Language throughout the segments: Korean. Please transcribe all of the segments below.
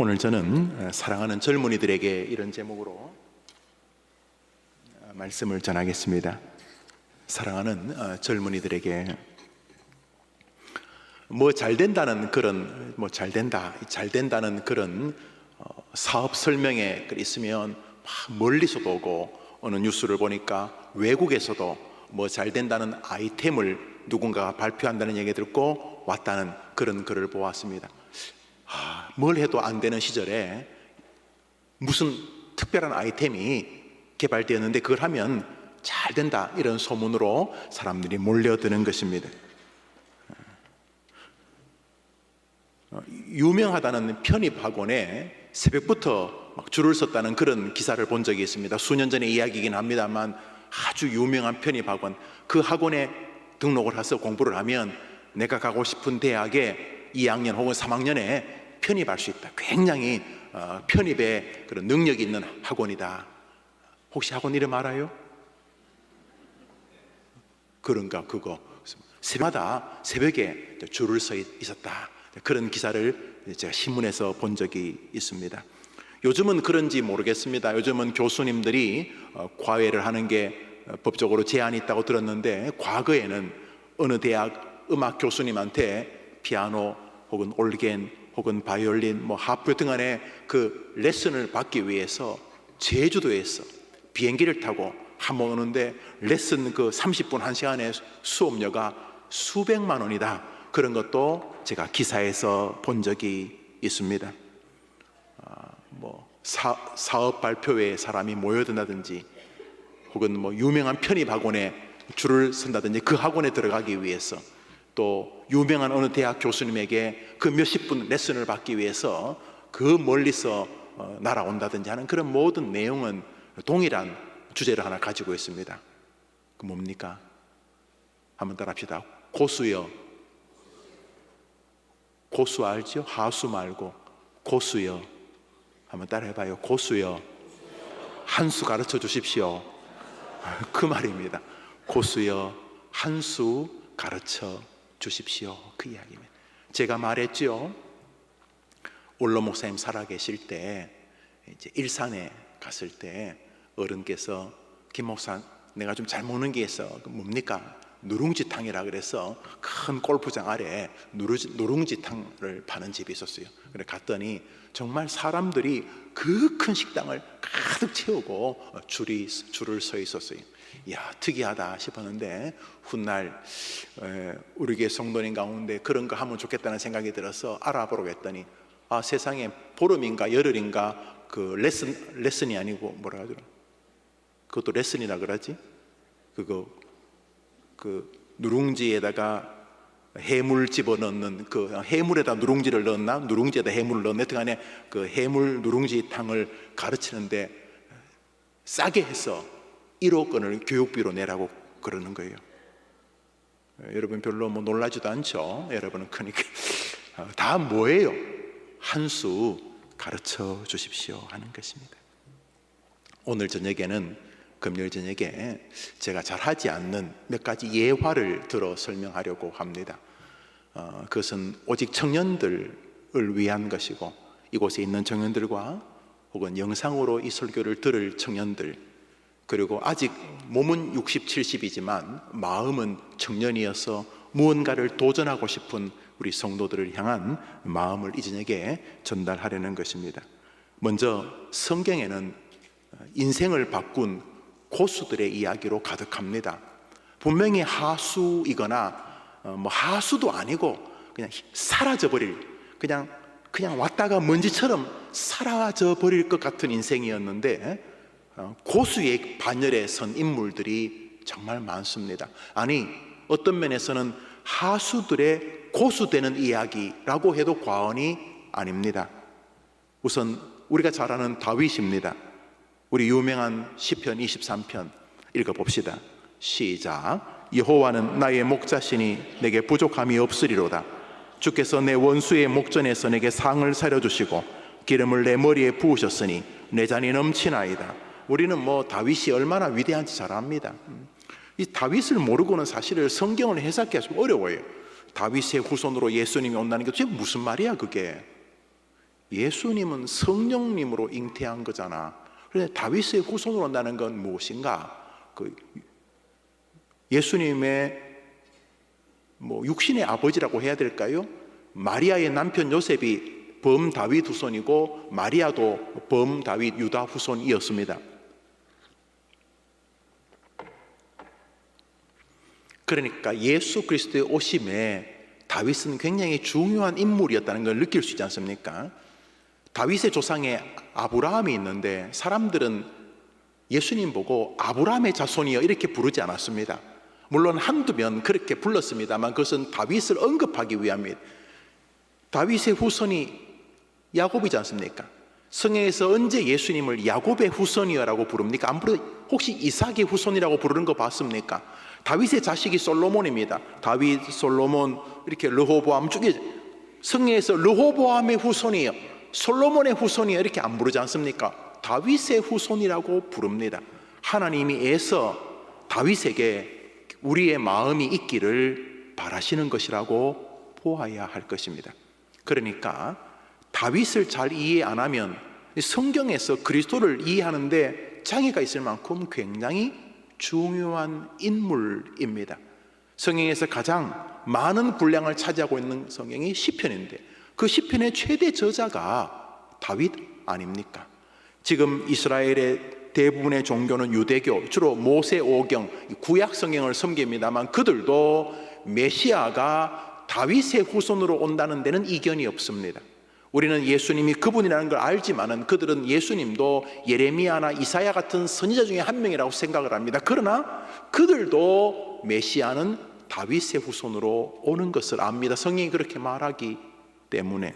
오늘 저는 사랑하는 젊은이들에게 이런 제목으로 말씀을 전하겠습니다. 사랑하는 젊은이들에게 잘된다는 그런 잘된다는 그런 사업 설명에 있으면 막 멀리서도 오고, 어느 뉴스를 보니까 외국에서도 잘된다는 아이템을 누군가가 발표한다는 얘기 듣고 왔다는 그런 글을 보았습니다. 뭘 해도 안 되는 시절에 무슨 특별한 아이템이 개발되었는데 그걸 하면 잘 된다, 이런 소문으로 사람들이 몰려드는 것입니다. 유명하다는 편입학원에 새벽부터 막 줄을 섰다는 그런 기사를 본 적이 있습니다. 수년 전의 이야기이긴 합니다만, 아주 유명한 편입학원, 그 학원에 등록을 해서 공부를 하면 내가 가고 싶은 대학에 2학년 혹은 3학년에 편입할 수 있다. 굉장히 편입에 그런 능력이 있는 학원이다. 혹시 학원 이름 알아요? 그런가, 그거 새마다 새벽에 줄을 서 있었다. 그런 기사를 제가 신문에서 본 적이 있습니다. 요즘은 그런지 모르겠습니다. 요즘은 교수님들이 과외를 하는 게 법적으로 제한이 있다고 들었는데, 과거에는 어느 대학 음악 교수님한테 피아노 혹은 올겐 혹은 바이올린, 하프 등간의 그 레슨을 받기 위해서 제주도에서 비행기를 타고 한번 오는데 레슨 그 30분 1시간의 수업료가 수백만 원이다. 그런 것도 제가 기사에서 본 적이 있습니다. 사업 발표회에 사람이 모여든다든지 혹은 유명한 편입학원에 줄을 선다든지 그 학원에 들어가기 위해서, 또 유명한 어느 대학 교수님에게 그 몇십 분 레슨을 받기 위해서 그 멀리서 날아온다든지 하는 그런 모든 내용은 동일한 주제를 하나 가지고 있습니다. 그 뭡니까? 한번 따라합시다. 고수여. 고수 알죠? 하수 말고 고수여. 한번 따라해봐요. 고수여, 한 수 가르쳐 주십시오. 그 말입니다. 고수여, 한 수 가르쳐 주십시오. 그 이야기입니다. 제가 말했죠. 올로 목사님 살아계실 때 이제 일산에 갔을 때 어른께서 김 목사, 내가 좀 잘 먹는 게 있어. 뭡니까? 누룽지탕이라 그래서 큰 골프장 아래 누룽지탕을 파는 집이 있었어요. 그래 갔더니 정말 사람들이 그 큰 식당을 가득 채우고 줄을 서 있었어요. 이야, 특이하다 싶었는데 훗날 우리 교회 성도님 가운데 그런 거 하면 좋겠다는 생각이 들어서 알아보러 갔더니 세상에 보름인가 열흘인가 그 레슨이 아니고 뭐라 하더라, 그것도 레슨이라 그러지? 그 누룽지에다가 해물 집어넣는, 그 해물에다 누룽지를 넣었나, 누룽지에다 해물을 넣었나, 하여튼간에 그 해물 누룽지탕을 가르치는데 싸게 해서 1억 원을 교육비로 내라고 그러는 거예요. 여러분 별로 놀라지도 않죠? 여러분은 그러니까 다 뭐예요? 한 수 가르쳐 주십시오 하는 것입니다. 오늘 저녁에는, 금요일 저녁에 제가 잘 하지 않는 몇 가지 예화를 들어 설명하려고 합니다. 그것은 오직 청년들을 위한 것이고, 이곳에 있는 청년들과 혹은 영상으로 이 설교를 들을 청년들, 그리고 아직 몸은 60, 70이지만 마음은 청년이어서 무언가를 도전하고 싶은 우리 성도들을 향한 마음을 이 저녁에 전달하려는 것입니다. 먼저 성경에는 인생을 바꾼 고수들의 이야기로 가득합니다. 분명히 하수이거나 하수도 아니고 그냥 사라져버릴, 그냥 왔다가 먼지처럼 사라져버릴 것 같은 인생이었는데 고수의 반열에 선 인물들이 정말 많습니다. 아니, 어떤 면에서는 하수들의 고수되는 이야기라고 해도 과언이 아닙니다. 우선 우리가 잘 아는 다윗입니다. 우리 유명한 시편 23편 읽어봅시다. 시작. 여호와는 나의 목자시니 내게 부족함이 없으리로다. 주께서 내 원수의 목전에서 내게 상을 사려주시고 기름을 내 머리에 부으셨으니 내 잔이 넘치나이다. 우리는 다윗이 얼마나 위대한지 잘 압니다. 이 다윗을 모르고는 사실은 성경을 해석하기 어려워요. 다윗의 후손으로 예수님이 온다는 게 도대체 무슨 말이야 그게? 예수님은 성령님으로 잉태한 거잖아. 그런데 다윗의 후손으로 온다는 건 무엇인가? 예수님의 육신의 아버지라고 해야 될까요? 마리아의 남편 요셉이 범다윗 후손이고 마리아도 범다윗 유다 후손이었습니다. 그러니까 예수 그리스도의 오심에 다윗은 굉장히 중요한 인물이었다는 걸 느낄 수 있지 않습니까? 다윗의 조상에 아브라함이 있는데 사람들은 예수님 보고 아브라함의 자손이여 이렇게 부르지 않았습니다. 물론 한두 번 그렇게 불렀습니다만 그것은 다윗을 언급하기 위함입니다. 다윗의 후손이 야곱이지 않습니까? 성경에서 언제 예수님을 야곱의 후손이여라고 부릅니까? 안 부르, 혹시 이삭의 후손이라고 부르는 거 봤습니까? 다윗의 자식이 솔로몬입니다. 다윗, 솔로몬, 이렇게 르호보암 쭉에 성경에서 르호보암의 후손이여, 솔로몬의 후손이여 이렇게 안 부르지 않습니까? 다윗의 후손이라고 부릅니다. 하나님이 애써 다윗에게 우리의 마음이 있기를 바라시는 것이라고 보아야 할 것입니다. 그러니까 다윗을 잘 이해 안 하면 성경에서 그리스도를 이해하는데 장애가 있을 만큼 굉장히 중요한 인물입니다. 성경에서 가장 많은 분량을 차지하고 있는 성경이 시편인데 그 시편의 최대 저자가 다윗 아닙니까? 지금 이스라엘의 대부분의 종교는 유대교, 주로 모세오경, 구약 성경을 섬깁니다만 그들도 메시아가 다윗의 후손으로 온다는 데는 이견이 없습니다. 우리는 예수님이 그분이라는 걸 알지만은 그들은 예수님도 예레미야나 이사야 같은 선지자 중에 한 명이라고 생각을 합니다. 그러나 그들도 메시아는 다윗의 후손으로 오는 것을 압니다. 성경이 그렇게 말하기 때문에.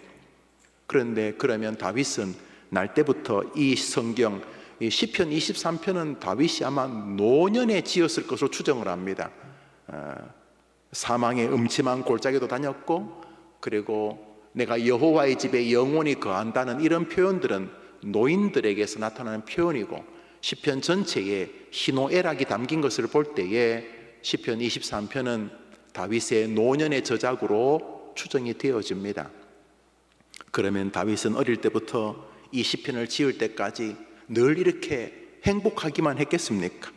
그런데 그러면 다윗은 날 때부터 이 성경 이 시편 23편은 다윗이 아마 노년에 지었을 것으로 추정을 합니다. 사망의 음침한 골짜기도 다녔고, 그리고 내가 여호와의 집에 영원히 거한다는 이런 표현들은 노인들에게서 나타나는 표현이고, 시편 전체에 희노애락이 담긴 것을 볼 때에 시편 23편은 다윗의 노년의 저작으로 추정이 되어집니다. 그러면 다윗은 어릴 때부터 이 시편을 지을 때까지 늘 이렇게 행복하기만 했겠습니까?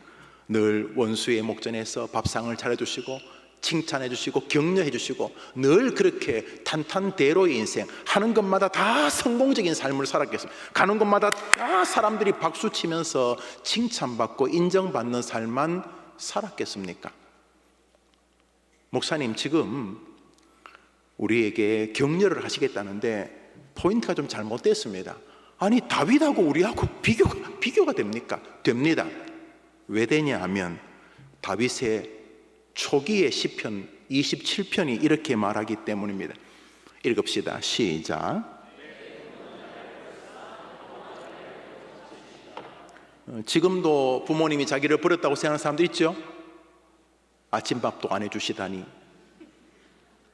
늘 원수의 목전에서 밥상을 차려주시고 칭찬해 주시고 격려해 주시고 늘 그렇게 탄탄대로의 인생, 하는 것마다 다 성공적인 삶을 살았겠습니까? 가는 곳마다 다 사람들이 박수치면서 칭찬받고 인정받는 삶만 살았겠습니까? 목사님, 지금 우리에게 격려를 하시겠다는데 포인트가 좀 잘못됐습니다. 아니, 다윗하고 우리하고 비교가 됩니까? 됩니다. 왜 되냐 하면 다윗의 초기의 시편 27편이 이렇게 말하기 때문입니다. 읽읍시다. 시작. 지금도 부모님이 자기를 버렸다고 생각하는 사람들 있죠? 아침밥도 안 해주시다니,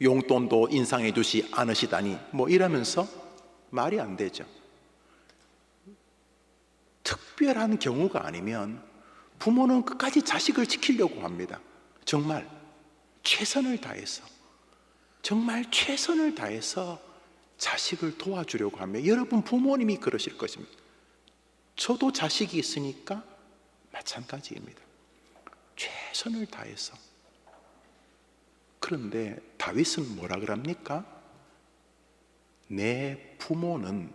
용돈도 인상해 주시 않으시다니, 뭐 이러면서 말이 안 되죠. 특별한 경우가 아니면 부모는 끝까지 자식을 지키려고 합니다. 정말 최선을 다해서, 정말 최선을 다해서 자식을 도와주려고 하며, 여러분 부모님이 그러실 것입니다. 저도 자식이 있으니까 마찬가지입니다. 최선을 다해서. 그런데 다윗은 뭐라 그럽니까? 내 부모는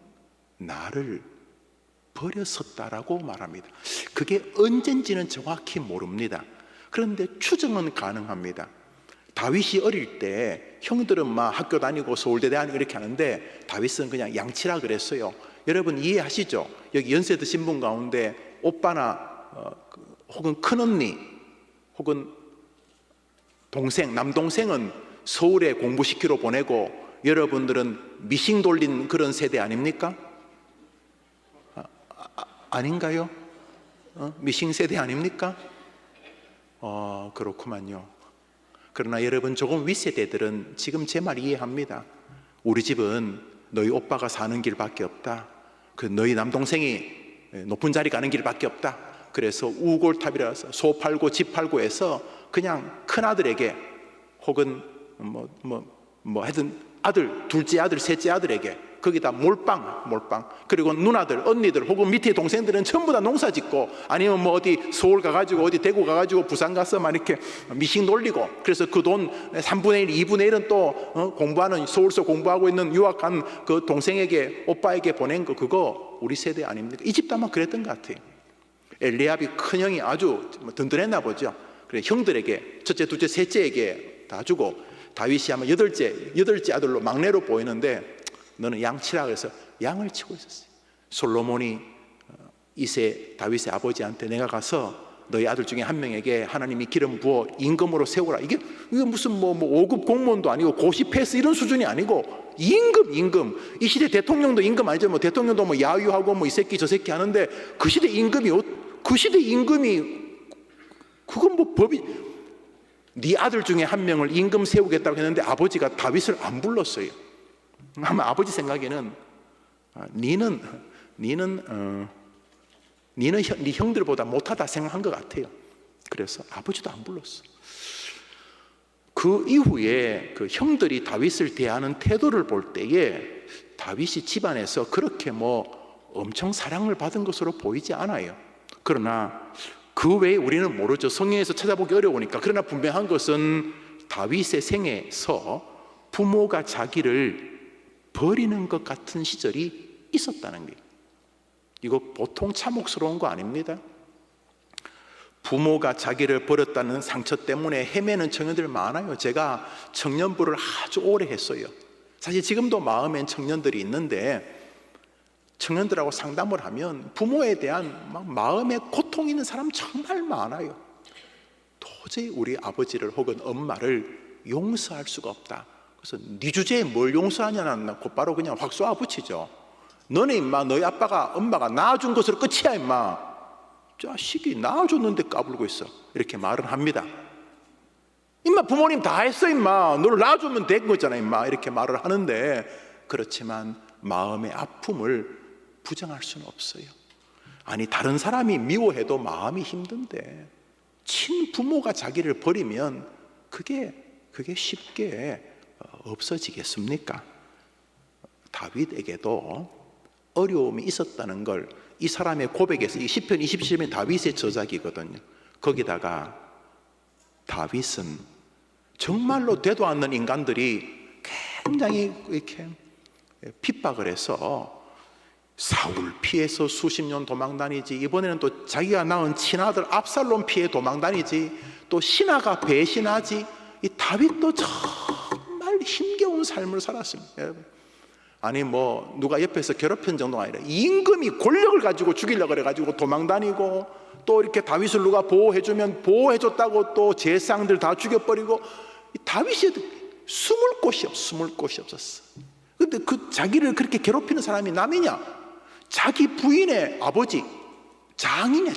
나를 버렸었다라고 말합니다. 그게 언젠지는 정확히 모릅니다. 그런데 추정은 가능합니다. 다윗이 어릴 때 형들은 막 학교 다니고 서울대 다니고 이렇게 하는데 다윗은 그냥 양치라 그랬어요. 여러분 이해하시죠? 여기 연세 드신 분 가운데 오빠나 혹은 큰언니 혹은 동생, 남동생은 서울에 공부시키러 보내고 여러분들은 미싱 돌린 그런 세대 아닙니까? 아닌가요? 미싱 세대 아닙니까? 그렇구만요. 그러나 여러분 조금 윗세대들은 지금 제 말 이해합니다. 우리 집은 너희 오빠가 사는 길밖에 없다. 그 너희 남동생이 높은 자리 가는 길밖에 없다. 그래서 우골탑이라서 소 팔고 집 팔고 해서 그냥 큰아들에게 혹은 하여튼 아들, 둘째 아들, 셋째 아들에게 거기다 몰빵 그리고 누나들, 언니들 혹은 밑에 동생들은 전부 다 농사 짓고 아니면 뭐 어디 서울 가가지고 어디 대구 가가지고 부산 가서 막 이렇게 미식 놀리고 그래서 그 돈 3분의 1, 2분의 1은 또 공부하는 서울서 공부하고 있는 유학한 그 동생에게 오빠에게 보낸 거 그거 우리 세대 아닙니까? 이 집도 아마 그랬던 것 같아요. 엘리압이 큰형이 아주 든든했나 보죠. 그래 형들에게 첫째, 둘째, 셋째에게 다 주고 다윗이 아마 여덟째 아들로 막내로 보이는데 너는 양 치라 그래서 양을 치고 있었어요. 솔로몬이 이세 다윗의 아버지한테 내가 가서 너희 아들 중에 한 명에게 하나님이 기름 부어 임금으로 세우라. 이게 무슨 뭐 5급 공무원도 아니고 고시 패스 이런 수준이 아니고 임금. 이 시대 대통령도 임금 아니죠. 뭐 대통령도 뭐 야유하고 뭐 이 새끼 저 새끼 하는데 그 시대 임금이 그건 뭐 법이 네 아들 중에 한 명을 임금 세우겠다고 했는데 아버지가 다윗을 안 불렀어요. 아마 아버지 생각에는 니는 네 형들보다 못하다 생각한 것 같아요. 그래서 아버지도 안 불렀어. 그 이후에 그 형들이 다윗을 대하는 태도를 볼 때에 다윗이 집안에서 그렇게 뭐 엄청 사랑을 받은 것으로 보이지 않아요. 그러나 그 외에 우리는 모르죠. 성경에서 찾아보기 어려우니까. 그러나 분명한 것은 다윗의 생에서 부모가 자기를 버리는 것 같은 시절이 있었다는 거예요. 이거 보통 참혹스러운 거 아닙니다. 부모가 자기를 버렸다는 상처 때문에 헤매는 청년들 많아요. 제가 청년부를 아주 오래 했어요. 사실 지금도 마음엔 청년들이 있는데 청년들하고 상담을 하면 부모에 대한 마음에 고통 있는 사람 정말 많아요. 도저히 우리 아버지를 혹은 엄마를 용서할 수가 없다. 그래서 네 주제에 뭘 용서하냐는 곧바로 그냥 확 쏘아붙이죠. 너네 임마 너희 아빠가 엄마가 낳아준 것으로 끝이야 임마. 자식이 낳아줬는데 까불고 있어. 이렇게 말을 합니다. 임마 부모님 다 했어 임마. 너를 낳아주면 된 거잖아 임마. 이렇게 말을 하는데 그렇지만 마음의 아픔을 부정할 수는 없어요. 아니 다른 사람이 미워해도 마음이 힘든데 친부모가 자기를 버리면 그게 쉽게 없어지겠습니까? 다윗에게도 어려움이 있었다는 걸 이 사람의 고백에서 이 시편 27편이 다윗의 저작이거든요. 거기다가 다윗은 정말로 되도 않는 인간들이 굉장히 이렇게 핍박을 해서 사울 피해서 수십 년 도망 다니지, 이번에는 또 자기가 낳은 친아들 압살롬 피해 도망 다니지, 또 신하가 배신하지. 이 다윗도 정말 힘겨운 삶을 살았습니다. 여러분, 아니 뭐 누가 옆에서 괴롭힌 정도가 아니라 임금이 권력을 가지고 죽이려고 그래가지고 도망 다니고, 또 이렇게 다윗을 누가 보호해주면 보호해줬다고 또 제상들 다 죽여버리고, 다윗이 숨을 곳이 없었어. 근데 그 자기를 그렇게 괴롭히는 사람이 남이냐? 자기 부인의 아버지, 장인이야,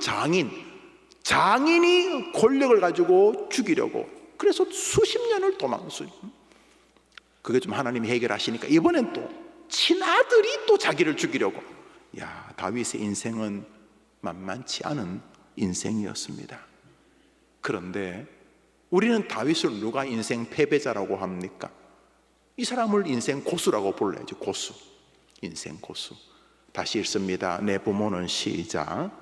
장인이 권력을 가지고 죽이려고. 그래서 수십 년을 도망했어요. 그게 좀 하나님이 해결하시니까 이번엔 또 친아들이 또 자기를 죽이려고. 야, 다윗의 인생은 만만치 않은 인생이었습니다. 그런데 우리는 다윗을 누가 인생 패배자라고 합니까? 이 사람을 인생 고수라고 불러야죠. 고수, 인생 고수. 다시 읽습니다. 내 부모는 시작.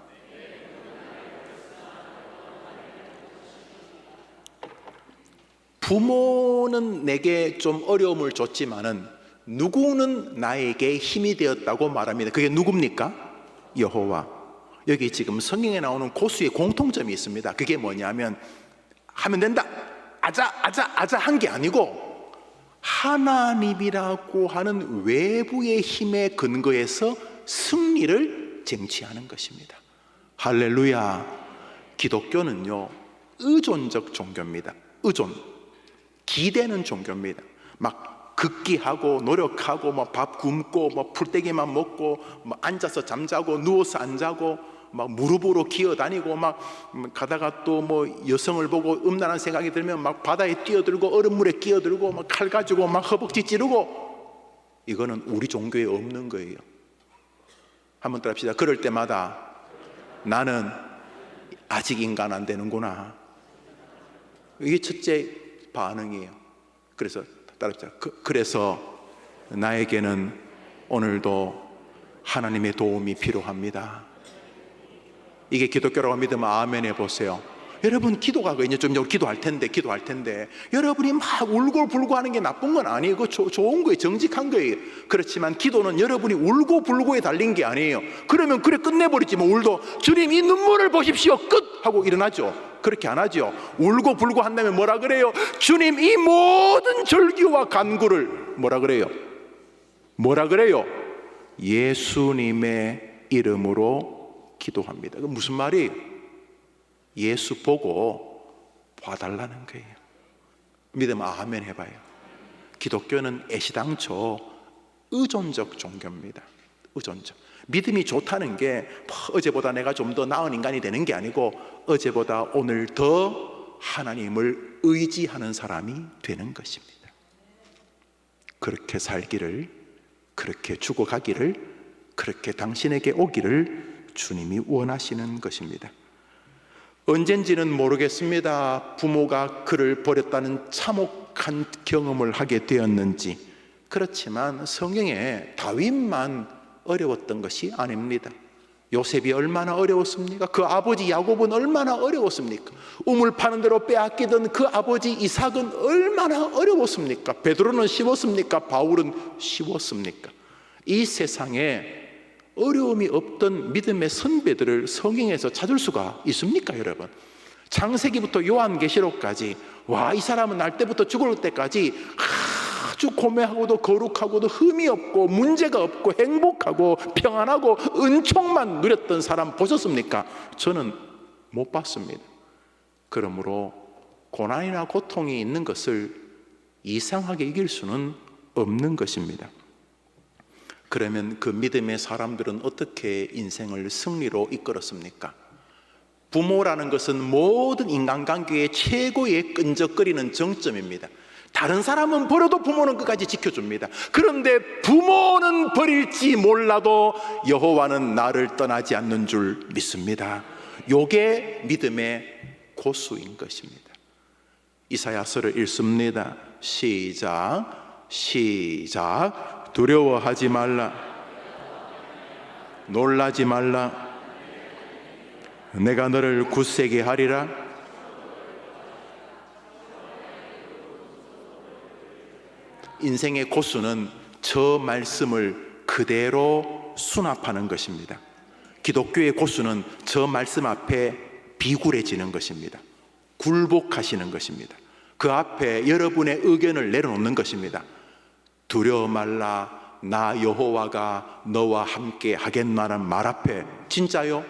부모는 내게 좀 어려움을 줬지만은 누구는 나에게 힘이 되었다고 말합니다. 그게 누굽니까? 여호와. 여기 지금 성경에 나오는 고수의 공통점이 있습니다. 그게 뭐냐면 하면 된다, 아자 한 게 아니고 하나님이라고 하는 외부의 힘에 근거해서 승리를 쟁취하는 것입니다. 할렐루야. 기독교는요 의존적 종교입니다. 의존, 기대는 종교입니다. 막 극기하고 노력하고 뭐 밥 굶고 뭐 풀떼기만 먹고 뭐 앉아서 잠자고 누워서 안 자고 막 무릎으로 기어다니고 막 가다가 또 뭐 여성을 보고 음란한 생각이 들면 막 바다에 뛰어들고 얼음물에 끼어들고 막 칼 가지고 막 허벅지 찌르고. 이거는 우리 종교에 없는 거예요. 한번 따라합시다. 그럴 때마다 나는 아직 인간 안 되는구나. 이게 첫째 반응이에요. 그래서 따라합시다. 그래서 나에게는 오늘도 하나님의 도움이 필요합니다. 이게 기독교라고 믿으면 아멘 해보세요. 여러분, 기도가 이제 좀 기도할 텐데 여러분이 막 울고불고 하는 게 나쁜 건 아니에요. 그거 좋은 거예요. 정직한 거예요. 그렇지만 기도는 여러분이 울고불고에 달린 게 아니에요. 그러면 그래 끝내버리지 뭐. 울도 주님 이 눈물을 보십시오 끝 하고 일어나죠. 그렇게 안 하죠. 울고불고 한다면 뭐라 그래요? 주님 이 모든 절규와 간구를 뭐라 그래요? 예수님의 이름으로 기도합니다. 그 무슨 말이에요? 예수 보고 봐달라는 거예요. 믿으면 아멘 해봐요. 기독교는 애시당초 의존적 종교입니다. 의존적. 믿음이 좋다는 게 어제보다 내가 좀 더 나은 인간이 되는 게 아니고 어제보다 오늘 더 하나님을 의지하는 사람이 되는 것입니다. 그렇게 살기를, 그렇게 죽어가기를, 그렇게 당신에게 오기를 주님이 원하시는 것입니다. 언젠지는 모르겠습니다. 부모가 그를 버렸다는 참혹한 경험을 하게 되었는지. 그렇지만 성경에 다윗만 어려웠던 것이 아닙니다. 요셉이 얼마나 어려웠습니까? 그 아버지 야곱은 얼마나 어려웠습니까? 우물 파는 대로 빼앗기던 그 아버지 이삭은 얼마나 어려웠습니까? 베드로는 쉬웠습니까? 바울은 쉬웠습니까? 이 세상에 어려움이 없던 믿음의 선배들을 성경에서 찾을 수가 있습니까, 여러분? 창세기부터 요한계시록까지, 이 사람은 날 때부터 죽을 때까지 아주 고매하고도 거룩하고도 흠이 없고 문제가 없고 행복하고 평안하고 은총만 누렸던 사람 보셨습니까? 저는 못 봤습니다. 그러므로 고난이나 고통이 있는 것을 이상하게 이길 수는 없는 것입니다. 그러면 그 믿음의 사람들은 어떻게 인생을 승리로 이끌었습니까? 부모라는 것은 모든 인간관계의 최고의 끈적거리는 정점입니다. 다른 사람은 버려도 부모는 끝까지 지켜줍니다. 그런데 부모는 버릴지 몰라도 여호와는 나를 떠나지 않는 줄 믿습니다. 요게 믿음의 고수인 것입니다. 이사야서를 읽습니다. 시작. 두려워하지 말라. 놀라지 말라. 내가 너를 굳세게 하리라. 인생의 고수는 저 말씀을 그대로 수납하는 것입니다. 기독교의 고수는 저 말씀 앞에 비굴해지는 것입니다. 굴복하시는 것입니다. 그 앞에 여러분의 의견을 내려놓는 것입니다. 두려워 말라. 나 여호와가 너와 함께 하겠나라는 말 앞에 진짜요?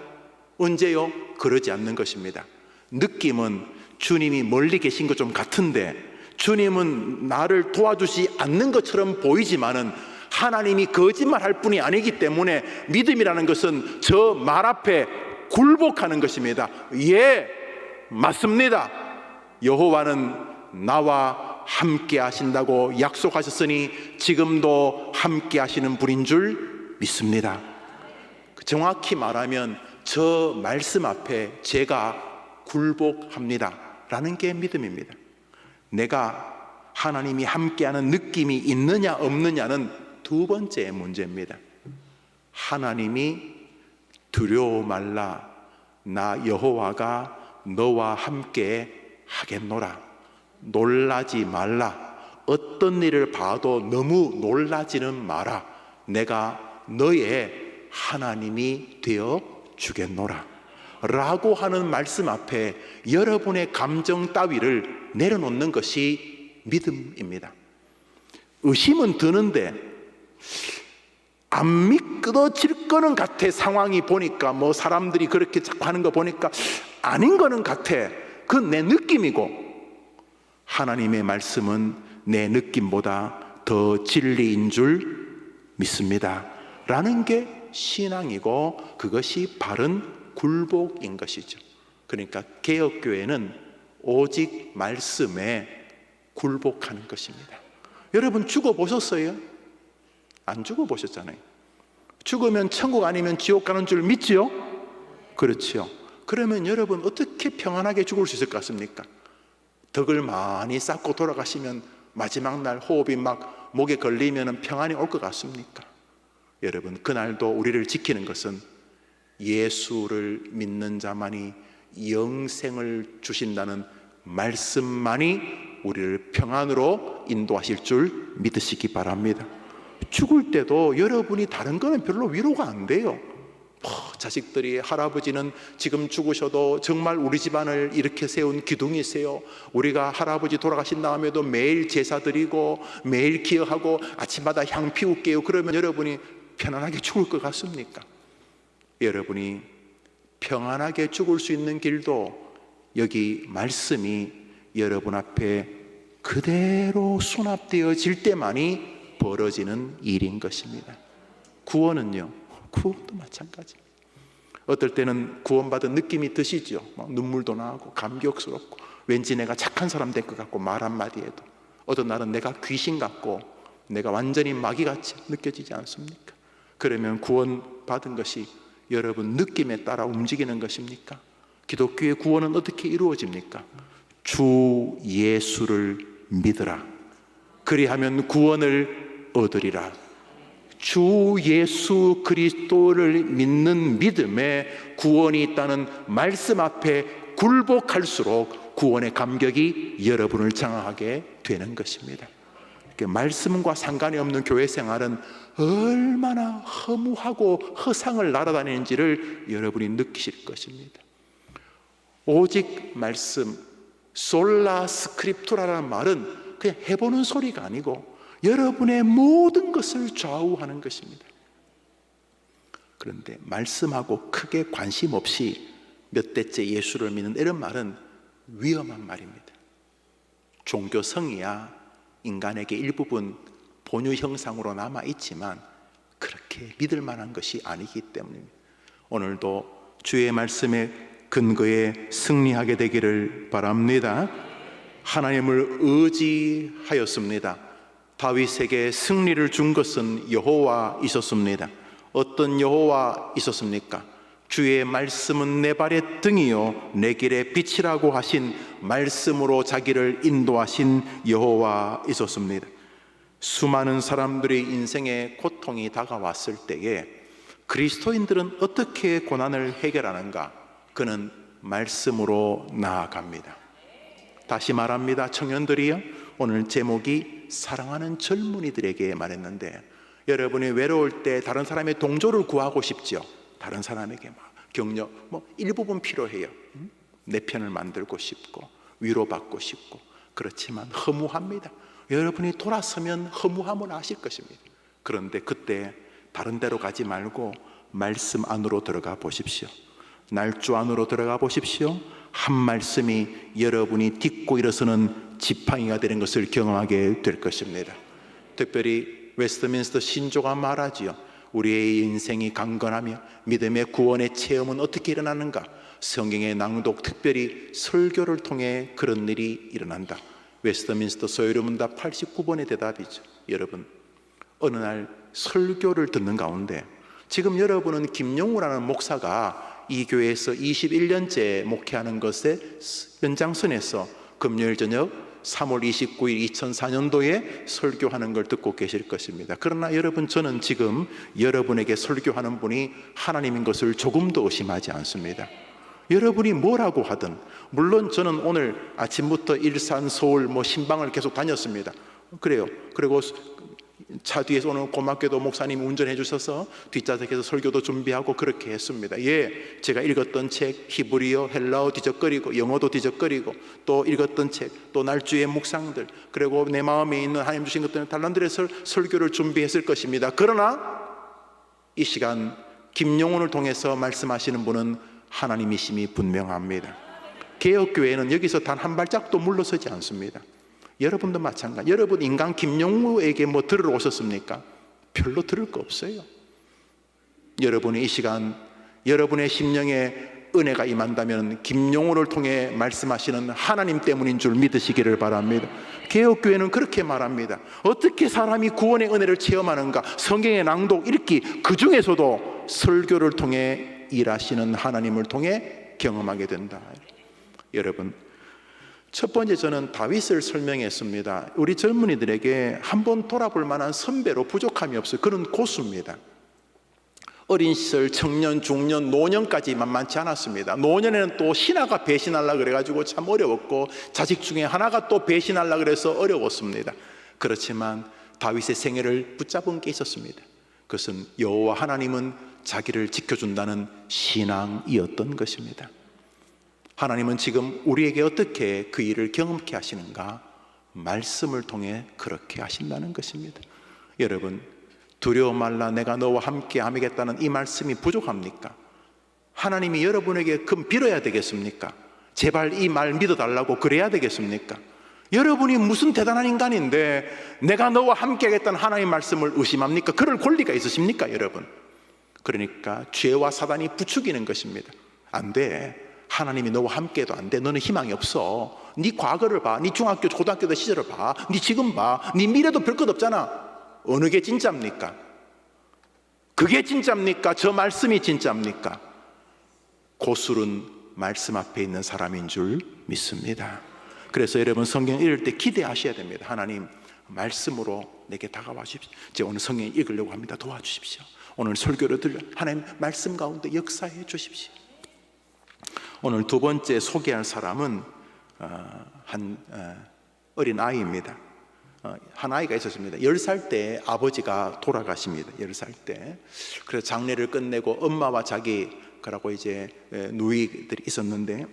언제요? 그러지 않는 것입니다. 느낌은 주님이 멀리 계신 것 좀 같은데, 주님은 나를 도와주지 않는 것처럼 보이지만은 하나님이 거짓말할 뿐이 아니기 때문에 믿음이라는 것은 저 말 앞에 굴복하는 것입니다. 예, 맞습니다. 여호와는 나와 함께 하신다고 약속하셨으니 지금도 함께 하시는 분인 줄 믿습니다. 정확히 말하면 저 말씀 앞에 제가 굴복합니다 라는 게 믿음입니다. 내가 하나님이 함께하는 느낌이 있느냐 없느냐는 두 번째 문제입니다. 하나님이 두려워 말라. 나 여호와가 너와 함께 하겠노라. 놀라지 말라. 어떤 일을 봐도 너무 놀라지는 마라. 내가 너의 하나님이 되어 주겠노라 라고 하는 말씀 앞에 여러분의 감정 따위를 내려놓는 것이 믿음입니다. 의심은 드는데 안 믿어질 거는 같아. 상황이 보니까 뭐 사람들이 그렇게 자꾸 하는 거 보니까 아닌 거는 같아. 그건 내 느낌이고, 하나님의 말씀은 내 느낌보다 더 진리인 줄 믿습니다 라는 게 신앙이고, 그것이 바른 굴복인 것이죠. 그러니까 개혁교회는 오직 말씀에 굴복하는 것입니다. 여러분 죽어보셨어요? 안 죽어보셨잖아요. 죽으면 천국 아니면 지옥 가는 줄 믿지요? 그렇지요. 그러면 여러분 어떻게 평안하게 죽을 수 있을 것 같습니까? 덕을 많이 쌓고 돌아가시면 마지막 날 호흡이 막 목에 걸리면 평안이 올 것 같습니까? 여러분, 그날도 우리를 지키는 것은 예수를 믿는 자만이 영생을 주신다는 말씀만이 우리를 평안으로 인도하실 줄 믿으시기 바랍니다. 죽을 때도 여러분이 다른 거는 별로 위로가 안 돼요. 자식들이, 할아버지는 지금 죽으셔도 정말 우리 집안을 이렇게 세운 기둥이세요. 우리가 할아버지 돌아가신 다음에도 매일 제사 드리고 매일 기억하고 아침마다 향 피울게요. 그러면 여러분이 편안하게 죽을 것 같습니까? 여러분이 평안하게 죽을 수 있는 길도 여기 말씀이 여러분 앞에 그대로 수납되어질 때만이 벌어지는 일인 것입니다. 구원은요, 구원도 마찬가지입니다. 어떨 때는 구원받은 느낌이 드시죠. 막 눈물도 나고 감격스럽고 왠지 내가 착한 사람 될 것 같고 말 한마디 해도, 어떤 날은 내가 귀신 같고 내가 완전히 마귀같이 느껴지지 않습니까? 그러면 구원받은 것이 여러분 느낌에 따라 움직이는 것입니까? 기독교의 구원은 어떻게 이루어집니까? 주 예수를 믿으라. 그리하면 구원을 얻으리라. 주 예수 그리스도를 믿는 믿음에 구원이 있다는 말씀 앞에 굴복할수록 구원의 감격이 여러분을 장악하게 되는 것입니다. 말씀과 상관이 없는 교회 생활은 얼마나 허무하고 허상을 날아다니는지를 여러분이 느끼실 것입니다. 오직 말씀, 솔라 스크립투라라는 말은 그냥 해보는 소리가 아니고 여러분의 모든 것을 좌우하는 것입니다. 그런데 말씀하고 크게 관심 없이 몇 대째 예수를 믿는 이런 말은 위험한 말입니다. 종교성이야 인간에게 일부분 본유 형상으로 남아있지만 그렇게 믿을 만한 것이 아니기 때문입니다. 오늘도 주의 말씀에 근거에 승리하게 되기를 바랍니다. 하나님을 의지하였습니다. 다윗에게 승리를 준 것은 여호와이셨습니다. 어떤 여호와이셨습니까? 주의 말씀은 내 발의 등이요 내 길의 빛이라고 하신 말씀으로 자기를 인도하신 여호와이셨습니다. 수많은 사람들의 인생에 고통이 다가왔을 때에 그리스도인들은 어떻게 고난을 해결하는가? 그는 말씀으로 나아갑니다. 다시 말합니다. 청년들이요, 오늘 제목이 사랑하는 젊은이들에게 말했는데, 여러분이 외로울 때 다른 사람의 동조를 구하고 싶죠. 다른 사람에게 막 격려, 일부분 필요해요. 내 편을 만들고 싶고 위로받고 싶고. 그렇지만 허무합니다. 여러분이 돌아서면 허무함을 아실 것입니다. 그런데 그때 다른 데로 가지 말고 말씀 안으로 들어가 보십시오. 날조 안으로 들어가 보십시오. 한 말씀이 여러분이 딛고 일어서는 지팡이가 되는 것을 경험하게 될 것입니다. 특별히 웨스트민스터 신조가 말하지요. 우리의 인생이 강건하며 믿음의 구원의 체험은 어떻게 일어나는가? 성경의 낭독, 특별히 설교를 통해 그런 일이 일어난다. 웨스트민스터 소요문답 89번의 대답이죠. 여러분, 어느 날 설교를 듣는 가운데, 지금 여러분은 김용우라는 목사가 이 교회에서 21년째 목회하는 것의 연장선에서 금요일 저녁 3월 29일 2004년도에 설교하는 걸 듣고 계실 것입니다. 그러나 여러분, 저는 지금 여러분에게 설교하는 분이 하나님인 것을 조금도 의심하지 않습니다. 여러분이 뭐라고 하든, 물론 저는 오늘 아침부터 일산, 서울, 신방을 계속 다녔습니다. 그래요. 그리고 차 뒤에서 오늘 고맙게도 목사님이 운전해 주셔서 뒷좌석에서 설교도 준비하고 그렇게 했습니다. 예, 제가 읽었던 책 히브리어, 헬라어 뒤적거리고 영어도 뒤적거리고 또 읽었던 책, 또 날주의 묵상들, 그리고 내 마음에 있는 하나님 주신 것들은 달란들의 설교를 준비했을 것입니다. 그러나 이 시간 김용훈을 통해서 말씀하시는 분은 하나님이심이 분명합니다. 개혁교회는 여기서 단 한 발짝도 물러서지 않습니다. 여러분도 마찬가지. 여러분 인간 김용우에게 들으러 오셨습니까? 별로 들을 거 없어요. 여러분이 이 시간 여러분의 심령에 은혜가 임한다면 김용우를 통해 말씀하시는 하나님 때문인 줄 믿으시기를 바랍니다. 개혁교회는 그렇게 말합니다. 어떻게 사람이 구원의 은혜를 체험하는가? 성경의 낭독, 읽기, 그 중에서도 설교를 통해 일하시는 하나님을 통해 경험하게 된다. 여러분, 첫 번째 저는 다윗을 설명했습니다. 우리 젊은이들에게 한번 돌아볼 만한 선배로 부족함이 없어요. 그런 고수입니다. 어린 시절, 청년, 중년, 노년까지 만만치 않았습니다. 노년에는 또 신하가 배신하려고 그래가지고 참 어려웠고, 자식 중에 하나가 또 배신하려고 그래서 어려웠습니다. 그렇지만 다윗의 생애를 붙잡은 게 있었습니다. 그것은 여호와 하나님은 자기를 지켜준다는 신앙이었던 것입니다. 하나님은 지금 우리에게 어떻게 그 일을 경험케 하시는가? 말씀을 통해 그렇게 하신다는 것입니다. 여러분, 두려워 말라 내가 너와 함께 하겠다는 이 말씀이 부족합니까? 하나님이 여러분에게 금 빌어야 되겠습니까? 제발 이 말 믿어달라고 그래야 되겠습니까? 여러분이 무슨 대단한 인간인데 내가 너와 함께 하겠다는 하나님의 말씀을 의심합니까? 그럴 권리가 있으십니까, 여러분? 그러니까 죄와 사단이 부추기는 것입니다. 안 돼. 하나님이 너와 함께해도 안 돼. 너는 희망이 없어. 네 과거를 봐. 네 중학교, 고등학교 때 시절을 봐. 네 지금 봐. 네 미래도 별 것 없잖아. 어느 게 진짜입니까? 그게 진짜입니까? 저 말씀이 진짜입니까? 고술은 말씀 앞에 있는 사람인 줄 믿습니다. 그래서 여러분 성경 읽을 때 기대하셔야 됩니다. 하나님 말씀으로 내게 다가와 주십시오. 제가 오늘 성경 읽으려고 합니다. 도와주십시오. 오늘 설교를 들려 하나님 말씀 가운데 역사해 주십시오. 오늘 두 번째 소개할 사람은 한 어린 아이입니다. 한 아이가 있었습니다. 10살 때 아버지가 돌아가십니다. 10살 때. 그래서 장례를 끝내고 엄마와 자기라고 이제 누이들이 있었는데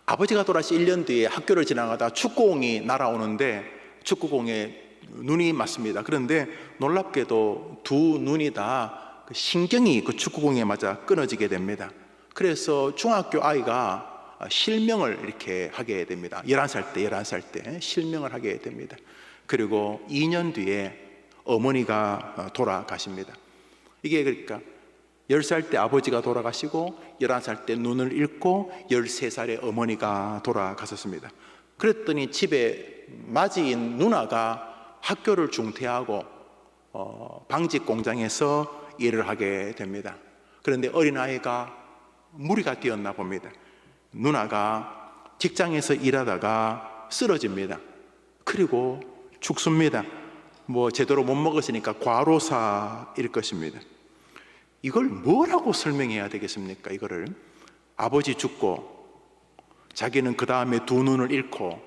아버지가 돌아가시 1년 뒤에 학교를 지나가다 축구공이 날아오는데 축구공에 눈이 맞습니다. 그런데 놀랍게도 두 눈이 다 신경이 그 축구공에 맞아 끊어지게 됩니다. 그래서 중학교 아이가 실명을 이렇게 하게 됩니다. 11살 때 실명을 하게 됩니다. 그리고 2년 뒤에 어머니가 돌아가십니다. 이게 그러니까 10살 때 아버지가 돌아가시고 11살 때 눈을 잃고 13살에 어머니가 돌아가셨습니다. 그랬더니 집에 맞이인 누나가 학교를 중퇴하고 방직 공장에서 일을 하게 됩니다. 그런데 어린아이가 무리가 뛰었나 봅니다. 누나가 직장에서 일하다가 쓰러집니다. 그리고 죽습니다. 뭐 제대로 못 먹었으니까 과로사일 것입니다. 이걸 뭐라고 설명해야 되겠습니까? 이거를 아버지 죽고 자기는 그 다음에 두 눈을 잃고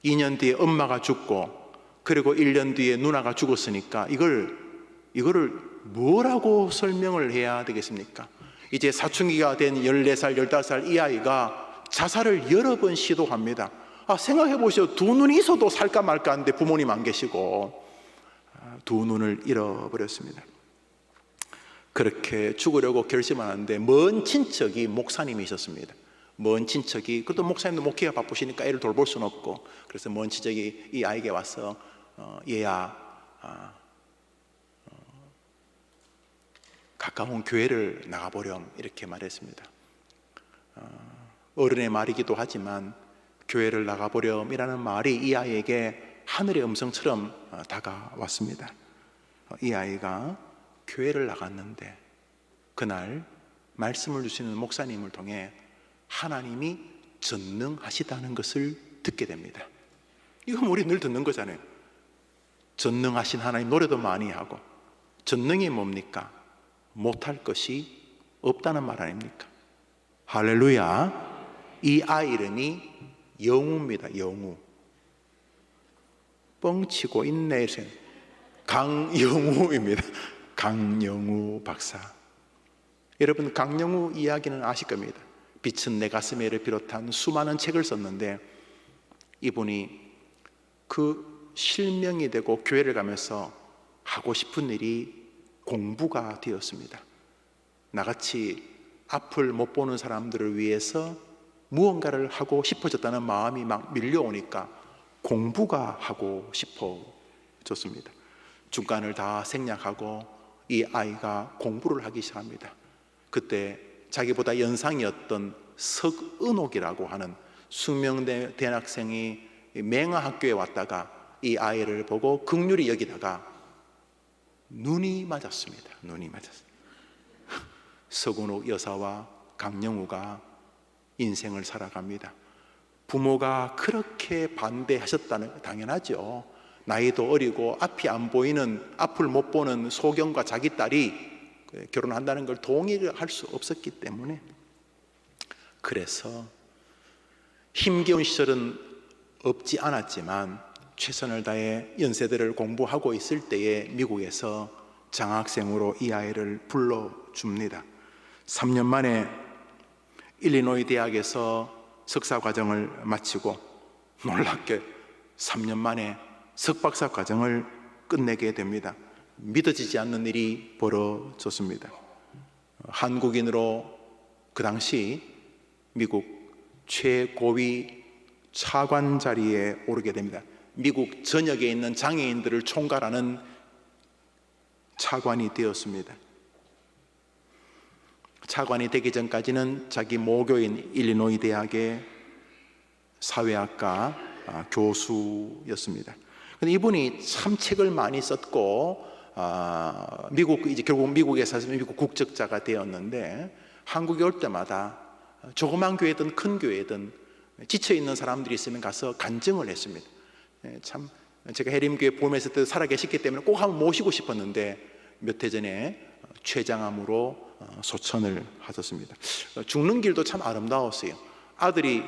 2년 뒤에 엄마가 죽고 그리고 1년 뒤에 누나가 죽었으니까 이거를 뭐라고 설명을 해야 되겠습니까? 이제 사춘기가 된 14살, 15살 이 아이가 자살을 여러 번 시도합니다. 생각해 보시오. 두 눈이 있어도 살까 말까 하는데 부모님 안 계시고 두 눈을 잃어버렸습니다. 그렇게 죽으려고 결심하는데 먼 친척이 목사님이셨습니다. 먼 친척이, 그것도 목사님도 목회가 바쁘시니까 애를 돌볼 수는 없고, 그래서 먼 친척이 이 아이에게 와서 얘야 가까운 교회를 나가보렴 이렇게 말했습니다. 어른의 말이기도 하지만 교회를 나가보렴이라는 말이 이 아이에게 하늘의 음성처럼 다가왔습니다. 이 아이가 교회를 나갔는데 그날 말씀을 주시는 목사님을 통해 하나님이 전능하시다는 것을 듣게 됩니다. 이건 우리 늘 듣는 거잖아요. 전능하신 하나님 노래도 많이 하고, 전능이 뭡니까? 못할 것이 없다는 말 아닙니까? 할렐루야. 이 아이 이름이 영우입니다. 영우. 뻥치고 있네. 강영우입니다. 강영우 박사. 여러분 강영우 이야기는 아실 겁니다. 빛은 내 가슴에를 비롯한 수많은 책을 썼는데 이분이 그 실명이 되고 교회를 가면서 하고 싶은 일이 공부가 되었습니다. 나같이 앞을 못 보는 사람들을 위해서 무언가를 하고 싶어졌다는 마음이 막 밀려오니까 공부가 하고 싶어졌습니다. 중간을 다 생략하고 이 아이가 공부를 하기 시작합니다. 그때 자기보다 연상이었던 석은옥이라고 하는 숙명대 대학생이 맹아학교에 왔다가 이 아이를 보고 긍휼히 여기다가 눈이 맞았습니다. 눈이 맞았습니다. 석은옥 여사와 강영우가 인생을 살아갑니다. 부모가 그렇게 반대하셨다는, 당연하죠. 나이도 어리고 앞이 안 보이는, 앞을 못 보는 소경과 자기 딸이 결혼한다는 걸 동의를 할 수 없었기 때문에, 그래서 힘겨운 시절은 없지 않았지만 최선을 다해 연세대를 공부하고 있을 때에 미국에서 장학생으로 이 아이를 불러줍니다. 3년 만에 일리노이 대학에서 석사 과정을 마치고 놀랍게 3년 만에 석박사 과정을 끝내게 됩니다. 믿어지지 않는 일이 벌어졌습니다. 한국인으로 그 당시 미국 최고위 차관 자리에 오르게 됩니다. 미국 전역에 있는 장애인들을 총괄하는 차관이 되었습니다. 차관이 되기 전까지는 자기 모교인 일리노이 대학의 사회학과 교수였습니다. 근데 이분이 참 책을 많이 썼고, 이제 결국 미국에서 미국 국적자가 되었는데, 한국에 올 때마다 조그만 교회든 큰 교회든 지쳐 있는 사람들이 있으면 가서 간증을 했습니다. 참 제가 해림교회 보면서 때 살아계셨기 때문에 꼭 한번 모시고 싶었는데 몇 해 전에 췌장암으로 소천을 하셨습니다. 죽는 길도 참 아름다웠어요. 아들이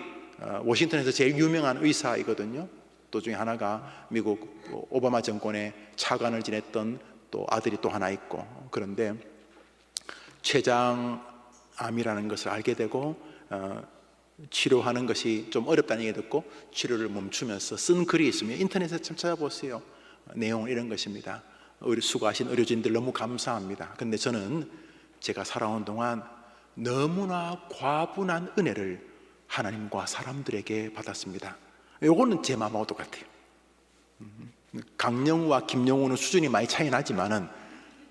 워싱턴에서 제일 유명한 의사이거든요. 또 중에 하나가 미국 오바마 정권의 차관을 지냈던 또 아들이 또 하나 있고, 그런데 췌장암이라는 것을 알게 되고 치료하는 것이 좀 어렵다는 얘기 듣고 치료를 멈추면서 쓴 글이 있으면 인터넷에 참 찾아보세요. 내용은 이런 것입니다. 수고하신 의료진들 너무 감사합니다. 근데 저는 제가 살아온 동안 너무나 과분한 은혜를 하나님과 사람들에게 받았습니다. 요거는 제 마음하고 똑같아요. 강영우와 김영우는 수준이 많이 차이 나지만은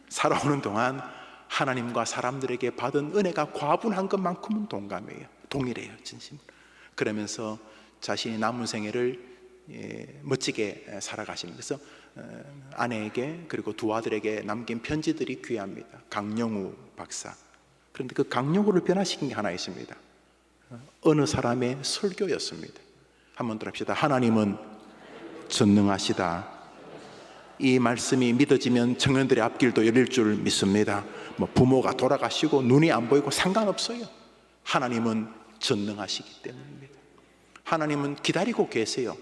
살아오는 동안 하나님과 사람들에게 받은 은혜가 과분한 것만큼은 동일해요, 진심으로. 그러면서 자신이 남은 생애를 멋지게 살아가십니다. 그래서 아내에게 그리고 두 아들에게 남긴 편지들이 귀합니다. 강영우 박사. 그런데 그 강영우를 변화시킨 게 하나 있습니다. 어느 사람의 설교였습니다. 한번 더 합시다. 하나님은 전능하시다. 이 말씀이 믿어지면 청년들의 앞길도 열릴 줄 믿습니다. 부모가 돌아가시고 눈이 안 보이고 상관없어요. 하나님은 전능하시기 때문입니다. 하나님은 기다리고 계세요.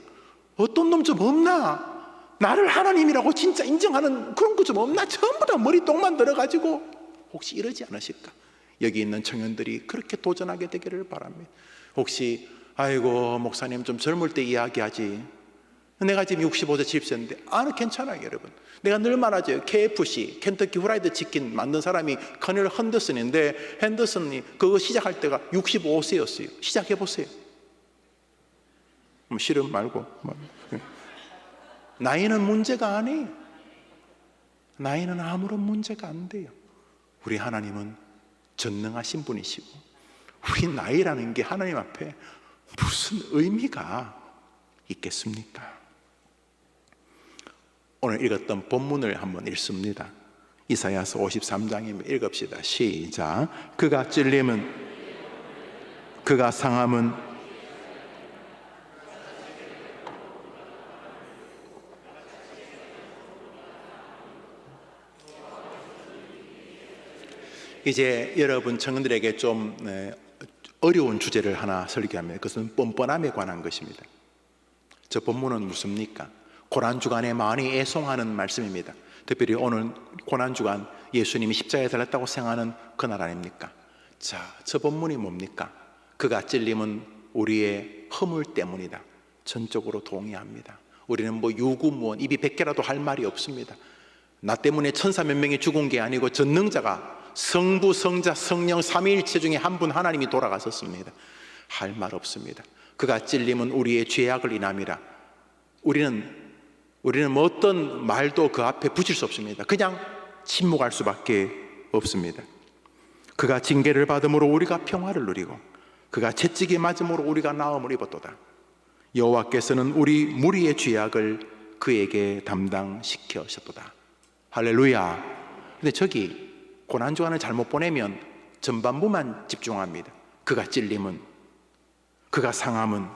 어떤 놈 좀 없나? 나를 하나님이라고 진짜 인정하는 그런 거 좀 없나? 전부 다 머리똥만 들어가지고 혹시 이러지 않으실까? 여기 있는 청년들이 그렇게 도전하게 되기를 바랍니다. 혹시 아이고 목사님 좀 젊을 때 이야기하지, 내가 지금 65세 70세인데 괜찮아요 여러분. 내가 늘 말하죠. KFC 켄터키 후라이드 치킨 만든 사람이 커넬 헌더슨인데, 핸더슨이 그거 시작할 때가 65세였어요 시작해보세요. 싫음 말고. 나이는 문제가 아니에요. 나이는 아무런 문제가 안 돼요. 우리 하나님은 전능하신 분이시고, 우리 나이라는 게 하나님 앞에 무슨 의미가 있겠습니까? 오늘 읽었던 본문을 한번 읽습니다. 이사야서 53장입니다. 읽읍시다. 시작. 그가 찔림은, 그가 상함은, 이제 여러분 청년들에게 좀 어려운 주제를 하나 설교합니다. 그것은 뻔뻔함에 관한 것입니다. 저 본문은 무엇입니까? 고난주간에 많이 애송하는 말씀입니다. 특별히 오늘 고난주간 예수님이 십자가에 달렸다고 생각하는 그날 아닙니까? 자, 저 본문이 뭡니까? 그가 찔림은 우리의 허물 때문이다. 전적으로 동의합니다. 우리는 유구무원 입이 100개라도 할 말이 없습니다. 나 때문에 천사 몇 명이 죽은 게 아니고 전능자가 성부, 성자, 성령 삼위일체 중에 한 분 하나님이 돌아가셨습니다. 할 말 없습니다. 그가 찔림은 우리의 죄악을 인함이라. 우리는 어떤 말도 그 앞에 붙일 수 없습니다. 그냥 침묵할 수밖에 없습니다. 그가 징계를 받음으로 우리가 평화를 누리고 그가 채찍에 맞음으로 우리가 나음을 입었도다. 여호와께서는 우리 무리의 죄악을 그에게 담당시켜셨도다. 할렐루야. 근데 저기 고난주간을 잘못 보내면 전반부만 집중합니다. 그가 찔림은, 그가 상함은,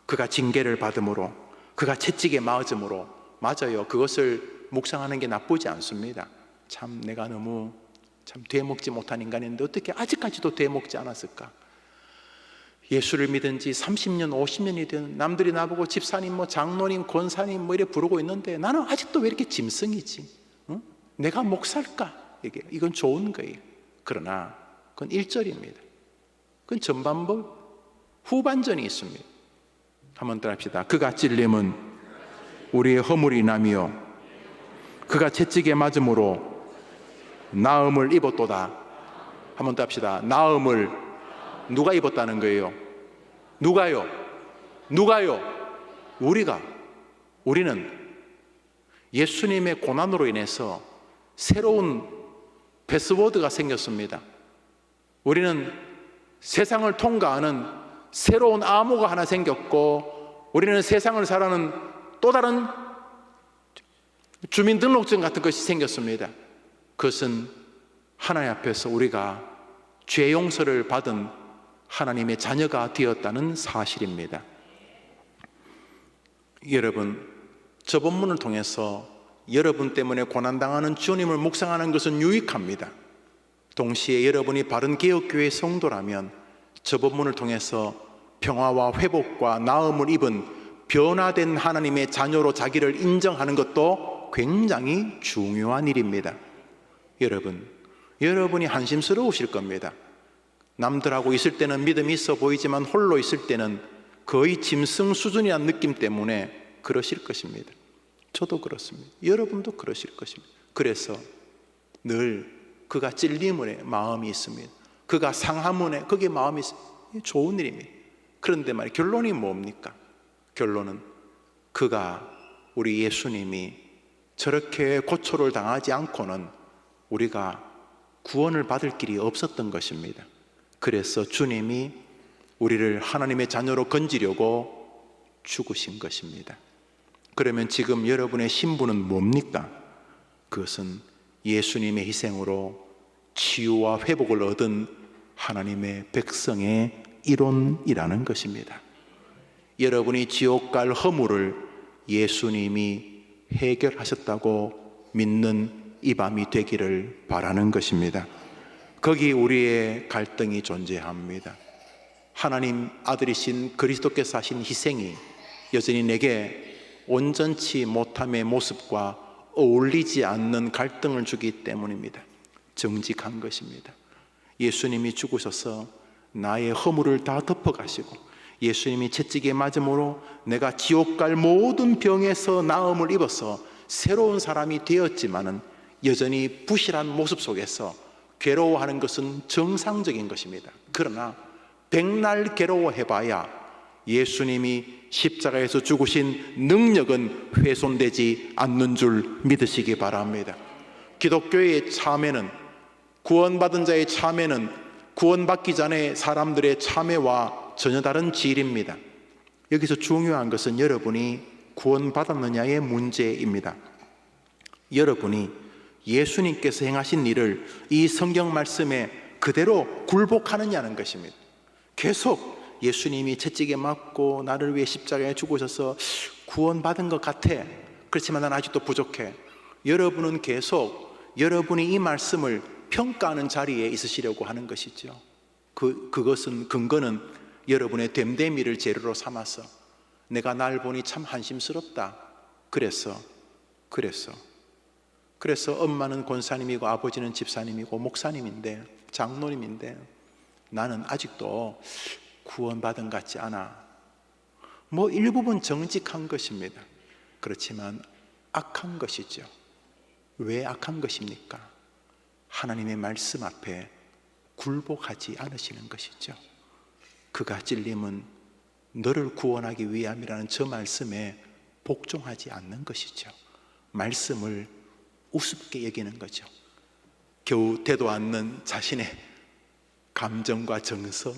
그가 징계를 받음으로, 그가 채찍에 맞음으로. 맞아요. 그것을 묵상하는 게 나쁘지 않습니다. 참 내가 너무 참 되먹지 못한 인간인데 어떻게 아직까지도 되먹지 않았을까? 예수를 믿은 지 30년, 50년이 된 남들이 나보고 집사님, 뭐 장로님, 권사님 뭐 이래 부르고 있는데 나는 아직도 왜 이렇게 짐승이지? 응? 내가 목살까? 이건 좋은 거예요. 그러나 그건 1절입니다. 그건 전반부, 후반전이 있습니다. 한번 더 합시다. 그가 찔림은 우리의 허물이 나며 그가 채찍에 맞음으로 나음을 입었도다. 한번 더 합시다. 나음을 누가 입었다는 거예요? 누가요? 누가요? 우리는 예수님의 고난으로 인해서 새로운 패스워드가 생겼습니다. 우리는 세상을 통과하는 새로운 암호가 하나 생겼고, 우리는 세상을 살아는 또 다른 주민등록증 같은 것이 생겼습니다. 그것은 하나님 앞에서 우리가 죄 용서를 받은 하나님의 자녀가 되었다는 사실입니다. 여러분, 저 본문을 통해서 여러분 때문에 고난당하는 주님을 묵상하는 것은 유익합니다. 동시에 여러분이 바른 개혁교회의 성도라면 저 본문을 통해서 평화와 회복과 나음을 입은 변화된 하나님의 자녀로 자기를 인정하는 것도 굉장히 중요한 일입니다. 여러분이 한심스러우실 겁니다. 남들하고 있을 때는 믿음이 있어 보이지만 홀로 있을 때는 거의 짐승 수준이라는 느낌 때문에 그러실 것입니다. 저도 그렇습니다. 여러분도 그러실 것입니다. 그래서 늘 그가 찔림에 마음이 있습니다. 그가 상함에 거기에 마음이 있습니다. 좋은 일입니다. 그런데 말이에요, 결론이 뭡니까? 결론은 그가, 우리 예수님이 저렇게 고초를 당하지 않고는 우리가 구원을 받을 길이 없었던 것입니다. 그래서 주님이 우리를 하나님의 자녀로 건지려고 죽으신 것입니다. 그러면 지금 여러분의 신분은 뭡니까? 그것은 예수님의 희생으로 치유와 회복을 얻은 하나님의 백성의 일원이라는 것입니다. 여러분이 지옥 갈 허물을 예수님이 해결하셨다고 믿는 이 밤이 되기를 바라는 것입니다. 거기 우리의 갈등이 존재합니다. 하나님 아들이신 그리스도께서 하신 희생이 여전히 내게 온전치 못함의 모습과 어울리지 않는 갈등을 주기 때문입니다. 정직한 것입니다. 예수님이 죽으셔서 나의 허물을 다 덮어가시고 예수님이 채찍에 맞음으로 내가 지옥 갈 모든 병에서 나음을 입어서 새로운 사람이 되었지만은 여전히 부실한 모습 속에서 괴로워하는 것은 정상적인 것입니다. 그러나 백날 괴로워해봐야 예수님이 십자가에서 죽으신 능력은 훼손되지 않는 줄 믿으시기 바랍니다. 기독교의 참회는, 구원받은 자의 참회는 구원받기 전에 사람들의 참회와 전혀 다른 질입니다. 여기서 중요한 것은 여러분이 구원받았느냐의 문제입니다. 여러분이 예수님께서 행하신 일을 이 성경 말씀에 그대로 굴복하느냐는 것입니다. 계속 예수님이 채찍에 맞고 나를 위해 십자가에 죽으셔서 구원받은 것 같아. 그렇지만 난 아직도 부족해. 여러분은 계속 여러분이 이 말씀을 평가하는 자리에 있으시려고 하는 것이죠. 그것은 근거는 여러분의 됨됨이를 재료로 삼아서 내가 날 보니 참 한심스럽다. 그래서 엄마는 권사님이고 아버지는 집사님이고 목사님인데 장로님인데 나는 아직도 구원받은 것 같지 않아. 뭐 일부분 정직한 것입니다. 그렇지만 악한 것이죠. 왜 악한 것입니까? 하나님의 말씀 앞에 굴복하지 않으시는 것이죠. 그가 찔림은 너를 구원하기 위함이라는 저 말씀에 복종하지 않는 것이죠. 말씀을 우습게 여기는 거죠. 겨우 되도 않는 자신의 감정과 정서,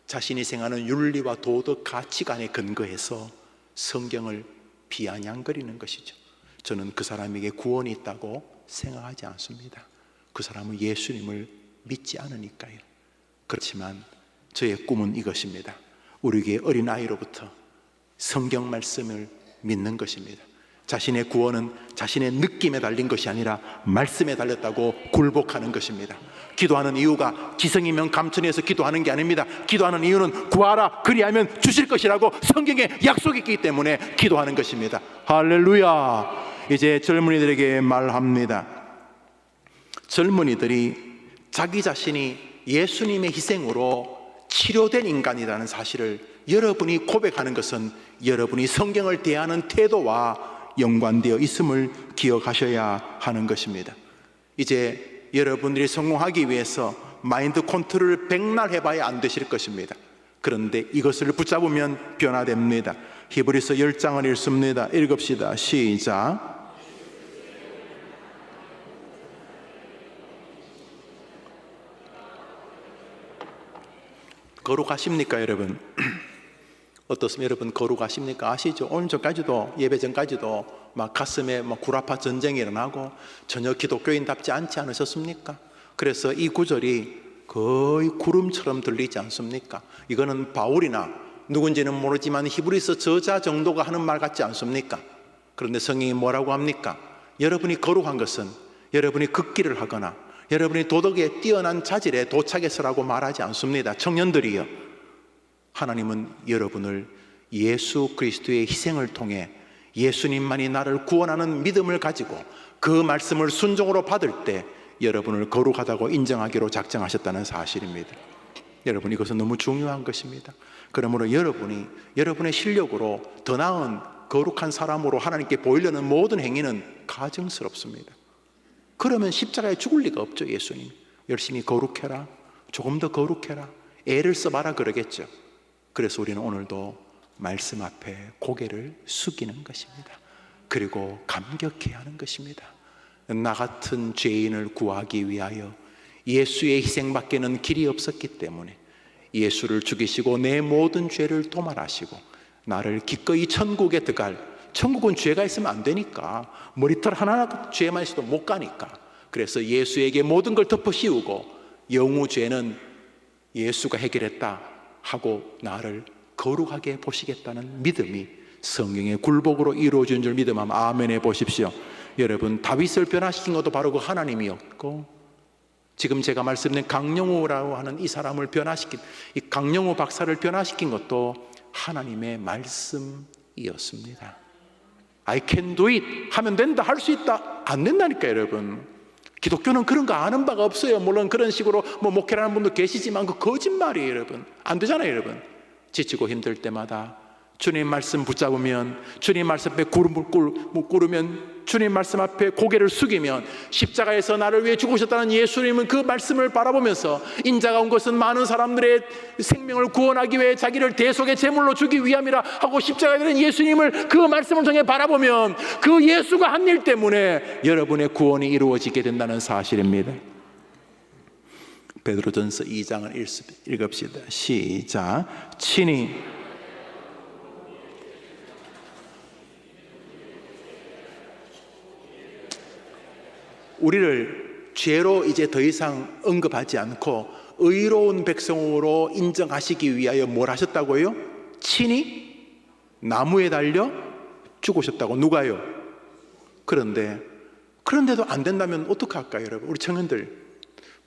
자신이 생각하는 윤리와 도덕 가치관에 근거해서 성경을 비아냥거리는 것이죠. 저는 그 사람에게 구원이 있다고 생각하지 않습니다. 그 사람은 예수님을 믿지 않으니까요. 그렇지만 저의 꿈은 이것입니다. 우리에게 어린아이로부터 성경 말씀을 믿는 것입니다. 자신의 구원은 자신의 느낌에 달린 것이 아니라 말씀에 달렸다고 굴복하는 것입니다. 기도하는 이유가 지성이면 감천해서 기도하는 게 아닙니다. 기도하는 이유는 구하라 그리하면 주실 것이라고 성경에 약속이 있기 때문에 기도하는 것입니다. 할렐루야. 이제 젊은이들에게 말합니다. 젊은이들이 자기 자신이 예수님의 희생으로 치료된 인간이라는 사실을 여러분이 고백하는 것은 여러분이 성경을 대하는 태도와 연관되어 있음을 기억하셔야 하는 것입니다. 이제 여러분들이 성공하기 위해서 마인드 컨트롤을 백날 해봐야 안 되실 것입니다. 그런데 이것을 붙잡으면 변화됩니다. 히브리서 10장을 읽습니다. 읽읍시다. 시작. 거룩하십니까 여러분? 어떻습니까 여러분? 거룩하십니까? 아시죠? 오늘 전까지도, 예배 전까지도 막 가슴에 막 구라파 전쟁이 일어나고 전혀 기독교인답지 않지 않으셨습니까? 그래서 이 구절이 거의 구름처럼 들리지 않습니까? 이거는 바울이나 누군지는 모르지만 히브리서 저자 정도가 하는 말 같지 않습니까? 그런데 성경이 뭐라고 합니까? 여러분이 거룩한 것은 여러분이 극기를 하거나 여러분이 도덕에 뛰어난 자질에 도착해서라고 말하지 않습니다. 청년들이요, 하나님은 여러분을 예수 그리스도의 희생을 통해 예수님만이 나를 구원하는 믿음을 가지고 그 말씀을 순종으로 받을 때 여러분을 거룩하다고 인정하기로 작정하셨다는 사실입니다. 여러분, 이것은 너무 중요한 것입니다. 그러므로 여러분이 여러분의 실력으로 더 나은 거룩한 사람으로 하나님께 보이려는 모든 행위는 가증스럽습니다. 그러면 십자가에 죽을 리가 없죠. 예수님 열심히 거룩해라, 조금 더 거룩해라, 애를 써봐라 그러겠죠. 그래서 우리는 오늘도 말씀 앞에 고개를 숙이는 것입니다. 그리고 감격해야 하는 것입니다. 나 같은 죄인을 구하기 위하여 예수의 희생밖에는 길이 없었기 때문에 예수를 죽이시고 내 모든 죄를 도말하시고 나를 기꺼이 천국에 들어갈, 천국은 죄가 있으면 안 되니까, 머리털 하나 죄만 있어도 못 가니까, 그래서 예수에게 모든 걸 덮어 씌우고 영우 죄는 예수가 해결했다 하고 나를 거룩하게 보시겠다는 믿음이 성경의 굴복으로 이루어진 줄 믿음하면 아멘 해보십시오. 여러분, 다윗을 변화시킨 것도 바로 그 하나님이었고, 지금 제가 말씀드린 강영우라고 하는 이 사람을 변화시킨, 이 강영우 박사를 변화시킨 것도 하나님의 말씀이었습니다. I can do it 하면 된다, 할 수 있다, 안 된다니까 여러분. 기독교는 그런 거 아는 바가 없어요. 물론 그런 식으로 목회를 하는 분도 계시지만 그 거짓말이에요 여러분. 안 되잖아요 여러분. 지치고 힘들 때마다 주님 말씀 붙잡으면, 주님 말씀 앞에 꿇으면, 주님 말씀 앞에 고개를 숙이면, 십자가에서 나를 위해 죽으셨다는 예수님은 그 말씀을 바라보면서 인자가 온 것은 많은 사람들의 생명을 구원하기 위해 자기를 대속의 제물로 주기 위함이라 하고 십자가에 들은 예수님을 그 말씀을 통해 바라보면 그 예수가 한 일 때문에 여러분의 구원이 이루어지게 된다는 사실입니다. 베드로전서 2장을 읽읍시다. 시작. 친히 우리를 죄로 이제 더 이상 언급하지 않고 의로운 백성으로 인정하시기 위하여 뭘 하셨다고요? 친히 나무에 달려 죽으셨다고. 누가요? 그런데도 안 된다면 어떡할까요 여러분? 우리 청년들,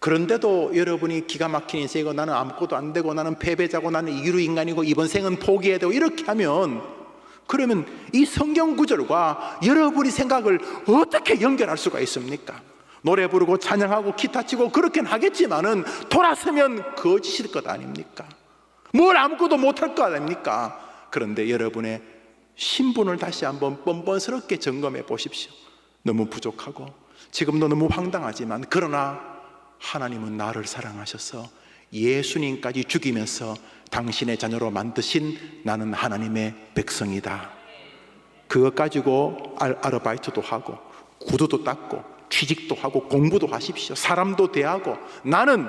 그런데도 여러분이 기가 막힌 인생이고 나는 아무것도 안 되고 나는 패배자고 나는 이기루 인간이고 이번 생은 포기해야 되고 이렇게 하면, 그러면 이 성경 구절과 여러분의 생각을 어떻게 연결할 수가 있습니까? 노래 부르고 찬양하고 기타 치고 그렇게는 하겠지만은 돌아서면 거짓일 것 아닙니까? 뭘 아무것도 못할 것 아닙니까? 그런데 여러분의 신분을 다시 한번 뻔뻔스럽게 점검해 보십시오. 너무 부족하고 지금도 너무 황당하지만, 그러나 하나님은 나를 사랑하셔서 예수님까지 죽이면서 당신의 자녀로 만드신 나는 하나님의 백성이다. 그것 가지고 아르바이트도 하고 구두도 닦고 취직도 하고 공부도 하십시오. 사람도 대하고. 나는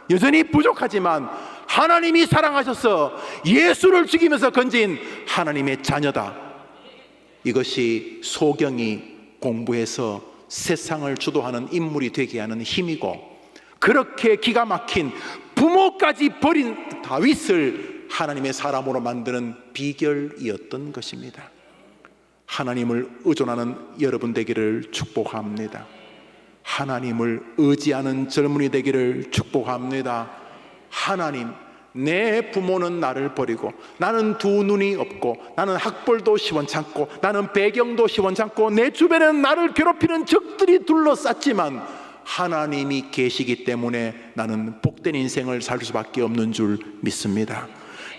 여전히 부족하지만 하나님이 사랑하셔서 예수를 죽이면서 건진 하나님의 자녀다. 이것이 소경이 공부해서 세상을 주도하는 인물이 되게 하는 힘이고, 그렇게 기가 막힌 부모까지 버린 다윗을 하나님의 사람으로 만드는 비결이었던 것입니다. 하나님을 의존하는 여러분 되기를 축복합니다. 하나님을 의지하는 젊은이 되기를 축복합니다. 하나님, 내 부모는 나를 버리고, 나는 두 눈이 없고, 나는 학벌도 시원찮고, 나는 배경도 시원찮고, 내 주변에는 나를 괴롭히는 적들이 둘러쌌지만 하나님이 계시기 때문에 나는 복된 인생을 살 수밖에 없는 줄 믿습니다.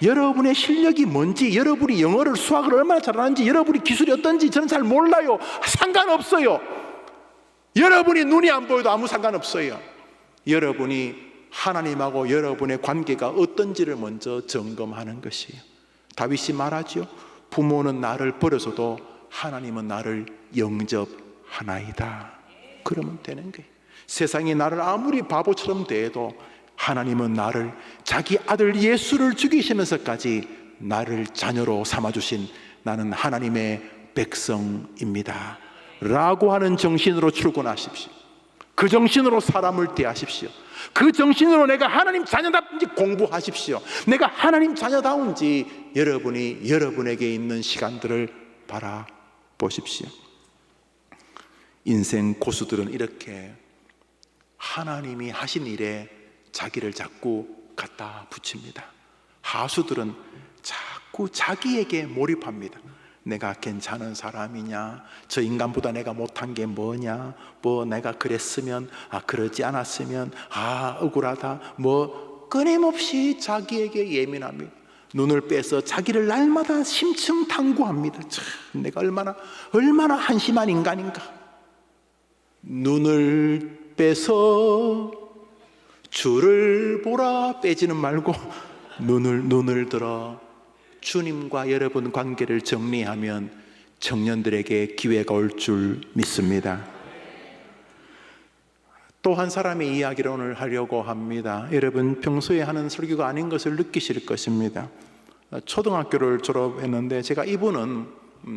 여러분의 실력이 뭔지, 여러분이 영어를, 수학을 얼마나 잘하는지, 여러분이 기술이 어떤지 저는 잘 몰라요. 상관없어요. 여러분이 눈이 안 보여도 아무 상관없어요. 여러분이 하나님하고 여러분의 관계가 어떤지를 먼저 점검하는 것이에요. 다윗이 말하죠. 부모는 나를 버려서도 하나님은 나를 영접하나이다. 그러면 되는 거예요. 세상이 나를 아무리 바보처럼 대해도 하나님은 나를, 자기 아들 예수를 죽이시면서까지 나를 자녀로 삼아주신 나는 하나님의 백성입니다 라고 하는 정신으로 출근하십시오. 그 정신으로 사람을 대하십시오. 그 정신으로 내가 하나님 자녀답은지 공부하십시오. 내가 하나님 자녀다운지 여러분이 여러분에게 있는 시간들을 바라보십시오. 인생 고수들은 이렇게 하나님이 하신 일에 자기를 자꾸 갖다 붙입니다. 하수들은 자꾸 자기에게 몰입합니다. 내가 괜찮은 사람이냐, 저 인간보다 내가 못한 게 뭐냐, 뭐 내가 그랬으면, 그러지 않았으면, 억울하다, 뭐 끊임없이 자기에게 예민합니다. 눈을 빼서 자기를 날마다 심층 탐구합니다. 참, 내가 얼마나 한심한 인간인가. 눈을 빼서 주를 보라 빼지는 말고 눈을 들어 주님과 여러분 관계를 정리하면 청년들에게 기회가 올 줄 믿습니다. 또 한 사람의 이야기를 오늘 하려고 합니다. 여러분 평소에 하는 설교가 아닌 것을 느끼실 것입니다. 초등학교를 졸업했는데 제가 이분은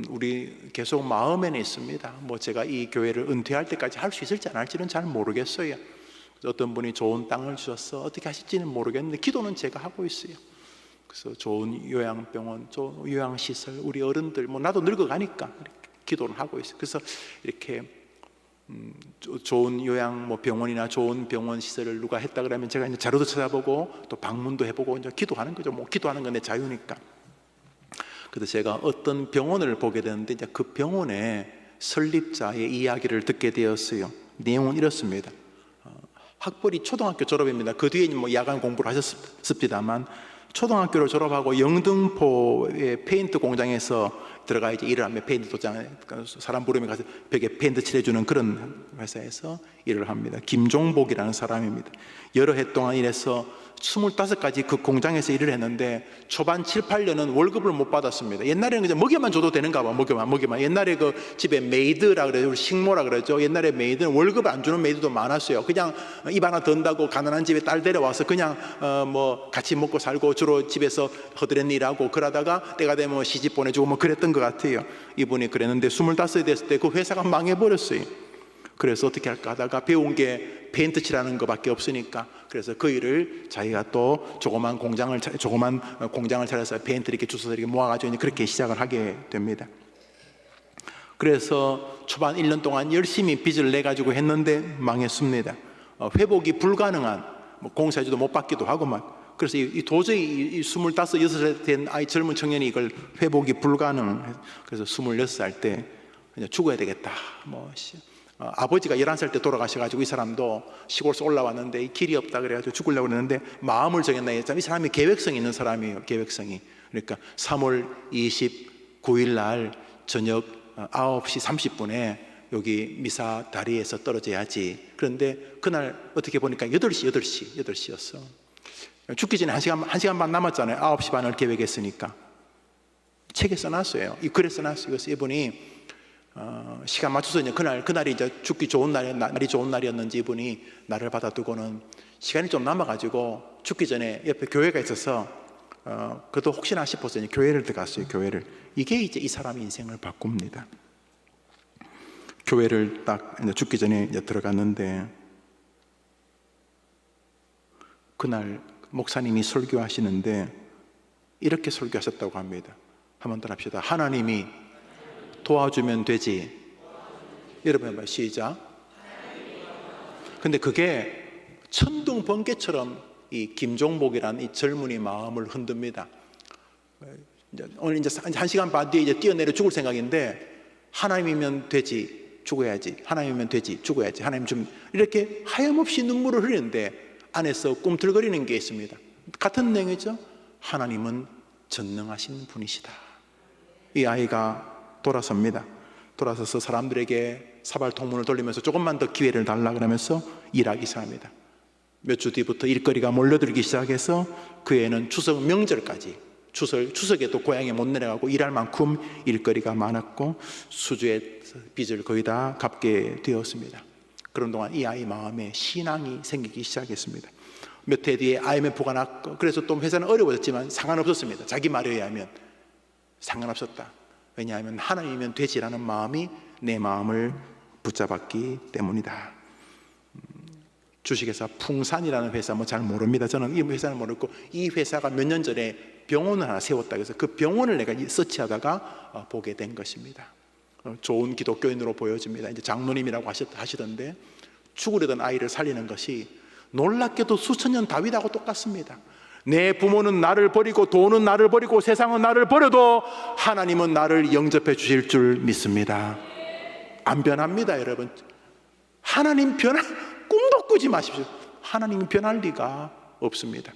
우리 계속 마음에는 있습니다. 뭐 제가 이 교회를 은퇴할 때까지 할 수 있을지 안 할지는 잘 모르겠어요. 어떤 분이 좋은 땅을 주셔서 어떻게 하실지는 모르겠는데 기도는 제가 하고 있어요. 그래서 좋은 요양병원, 좋은 요양시설, 우리 어른들, 뭐 나도 늙어가니까 기도를 하고 있어요. 그래서 이렇게 좋은 요양 뭐 병원이나 좋은 병원 시설을 누가 했다 그러면 제가 이제 자료도 찾아보고 또 방문도 해보고 이제 기도하는 거죠. 뭐 기도하는 건 내 자유니까. 그래서 제가 어떤 병원을 보게 되는데 이제 그 병원의 설립자의 이야기를 듣게 되었어요. 내용은 이렇습니다. 학벌이 초등학교 졸업입니다. 그 뒤에 뭐 야간 공부를 하셨습니다만 초등학교를 졸업하고 영등포의 페인트 공장에서 들어가 이제 일을 하며 페인트 도장에 사람 부르면 가서 벽에 페인트 칠해주는 그런 회사에서 일을 합니다. 김종복이라는 사람입니다. 여러 해 동안 일해서 25가지 그 공장에서 일을 했는데 초반 7, 8년은 월급을 못 받았습니다. 옛날에는 그냥 먹여만 줘도 되는가 봐. 먹여만. 옛날에 그 집에 메이드라 그래요. 식모라 그러죠. 옛날에 메이드는 월급을 안 주는 메이드도 많았어요. 그냥 입 하나 든다고 가난한 집에 딸 데려와서 그냥 뭐 같이 먹고 살고 주로 집에서 허드렛 일하고 그러다가 때가 되면 시집 보내주고 뭐 그랬던 것 같아요. 이분이 그랬는데 25이 됐을 때 그 회사가 망해버렸어요. 그래서 어떻게 할까 하다가 배운 게 페인트 칠하는 것밖에 없으니까 그래서 그 일을 자기가 또 조그만 공장을 차려서 페인트 이렇게 주워서 이렇게 모아가지고 그렇게 시작을 하게 됩니다. 그래서 초반 1년 동안 열심히 빚을 내가지고 했는데 망했습니다. 회복이 불가능한 뭐 공사주도 못 받기도 하고 막 그래서 도저히 이 25, 6살 된 젊은 청년이 이걸 회복이 불가능. 그래서 26살 때 그냥 죽어야 되겠다. 아버지가 11살 때 돌아가셔가지고 이 사람도 시골에서 올라왔는데 길이 없다 그래가지고 죽으려고 그랬는데 마음을 정했나 했잖아요. 이 사람이 계획성이 있는 사람이에요. 계획성이. 그러니까 3월 29일 날 저녁 9시 30분에 여기 미사 다리에서 떨어져야지. 그런데 그날 어떻게 보니까 8시였어. 죽기 전에 1시간 반 남았잖아요. 9시 반을 계획했으니까. 책에 써놨어요. 이 글에 써놨어요. 그래서 이분이 시간 맞춰서 이제 그날이 이제 죽기 좋은 날이 좋은 날이었는지 이분이 날을 받아두고는 시간이 좀 남아가지고 죽기 전에 옆에 교회가 있어서 그래도 혹시나 싶어서 이제 교회를 들어갔어요. 교회를. 이게 이제 이 사람의 인생을 바꿉니다. 교회를 딱 이제 죽기 전에 이제 들어갔는데 그날 목사님이 설교하시는데 이렇게 설교하셨다고 합니다. 한번 더 합시다. 하나님이 도와주면 되지. 여러분 한번 시작. 근데 그게 천둥 번개처럼 이 김종복이라는 이 젊은이 마음을 흔듭니다. 오늘 이제 1시간 반 뒤에 이제 뛰어내려 죽을 생각인데, 하나님이면 되지, 죽어야지. 하나님이면 되지, 죽어야지. 하나님 좀, 이렇게 하염없이 눈물을 흘리는데 안에서 꿈틀거리는 게 있습니다. 같은 내용이죠. 하나님은 전능하신 분이시다. 이 아이가 돌아섭니다. 돌아서서 사람들에게 사발통문을 돌리면서 조금만 더 기회를 달라 그러면서 일하기 시작합니다. 몇 주 뒤부터 일거리가 몰려들기 시작해서 그 애는 추석 명절까지, 추석에도 고향에 못 내려가고 일할 만큼 일거리가 많았고 수주의 빚을 거의 다 갚게 되었습니다. 그런 동안 이 아이 마음에 신앙이 생기기 시작했습니다. 몇 해 뒤에 IMF가 났고, 그래서 또 회사는 어려워졌지만 상관없었습니다. 자기 말에 의하면 상관없었다. 왜냐하면 하나님이면 되지라는 마음이 내 마음을 붙잡았기 때문이다. 주식회사 풍산이라는 회사 뭐 잘 모릅니다. 저는 이 회사는 모르고, 이 회사가 몇 년 전에 병원을 하나 세웠다 그래서 그 병원을 내가 서치하다가 보게 된 것입니다. 좋은 기독교인으로 보여집니다. 이제 장로님이라고 하시던데, 죽으려던 아이를 살리는 것이 놀랍게도 수천 년 다윗하고 똑같습니다. 내 부모는 나를 버리고 돈은 나를 버리고 세상은 나를 버려도 하나님은 나를 영접해 주실 줄 믿습니다. 안 변합니다, 여러분. 하나님 꿈도 꾸지 마십시오. 하나님 변할 리가 없습니다.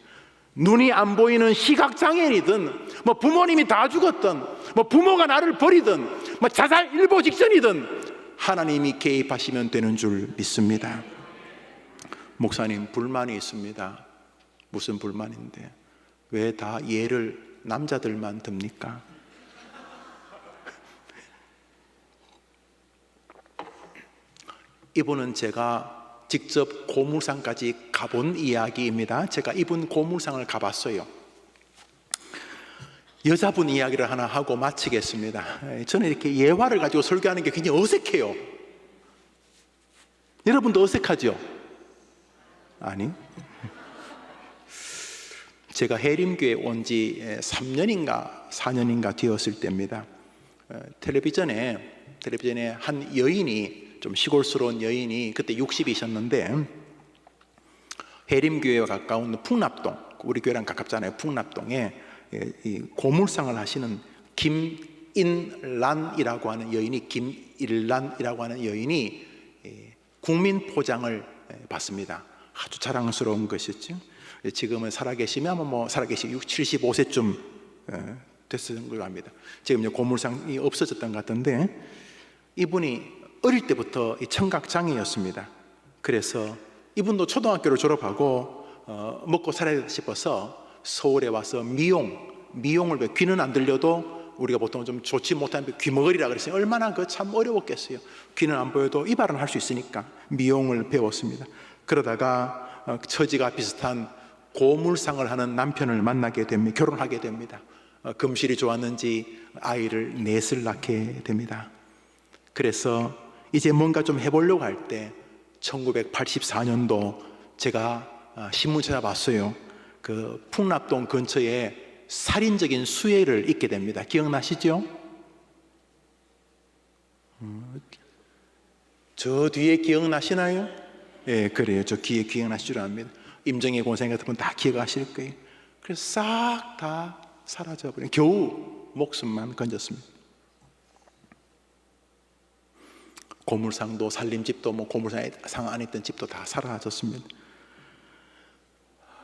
눈이 안 보이는 시각장애인이든, 뭐 부모님이 다 죽었든, 뭐 부모가 나를 버리든, 뭐 자살 일보 직전이든 하나님이 개입하시면 되는 줄 믿습니다. 목사님, 불만이 있습니다. 무슨 불만인데 왜 다 예를 남자들만 듭니까? 이분은 제가 직접 고물상까지 가본 이야기입니다. 제가 이분 고물상을 가봤어요. 여자분 이야기를 하나 하고 마치겠습니다. 저는 이렇게 예화를 가지고 설교하는 게 굉장히 어색해요. 여러분도 어색하죠? 아니, 제가 해림교회 온 지 3년인가 4년인가 되었을 때입니다. 텔레비전에 한 여인이, 좀 시골스러운 여인이, 그때 60이셨는데 해림교회와 가까운 풍납동, 우리 교회랑 가깝잖아요. 풍납동에 이 고물상을 하시는 김인란이라고 하는 여인이 국민포장을 받습니다. 아주 자랑스러운 것이죠. 지금은 살아계시면 살아계시 75세쯤 됐을 걸로 압니다. 지금 고물상이 없어졌던 것 같은데, 이분이 어릴 때부터 청각장애였습니다. 그래서 이분도 초등학교를 졸업하고 먹고 살아야 싶어서 서울에 와서 미용을, 귀는 안 들려도 우리가 보통 좀 좋지 못한 귀머거리라 그랬어요. 얼마나 참 어려웠겠어요. 귀는 안 보여도 이발은 할 수 있으니까 미용을 배웠습니다. 그러다가 처지가 비슷한 고물상을 하는 남편을 만나게 됩니다. 결혼하게 됩니다. 금실이 좋았는지 아이를 넷을 낳게 됩니다. 그래서 이제 뭔가 좀 해보려고 할 때 1984년도 제가 신문 찾아봤어요. 그 풍납동 근처에 살인적인 수해를 잊게 됩니다. 기억나시죠? 저 뒤에 기억나시나요? 예, 그래요. 저 뒤에 기억나실 줄 압니다. 임정희 고생 같은 분 다 기억하실 거예요. 그래서 싹 다 사라져버린, 겨우 목숨만 건졌습니다. 고물상도, 살림집도, 고물상 안에 있던 집도 다 사라졌습니다.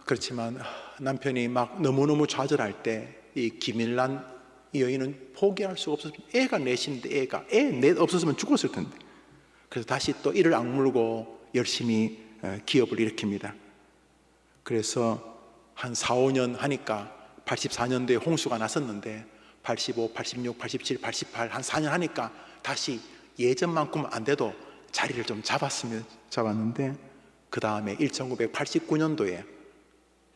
그렇지만 남편이 막 너무너무 좌절할 때 이 김일란 이 여인은 포기할 수가 없었습니다. 애가 넷인데 애 넷 없었으면 죽었을 텐데. 그래서 다시 또 이를 악물고 열심히 기업을 일으킵니다. 그래서 한 4, 5년 하니까 84년도에 홍수가 났었는데 85, 86, 87, 88 한 4년 하니까 다시 예전만큼 안 돼도 자리를 좀 잡았는데, 그 다음에 1989년도에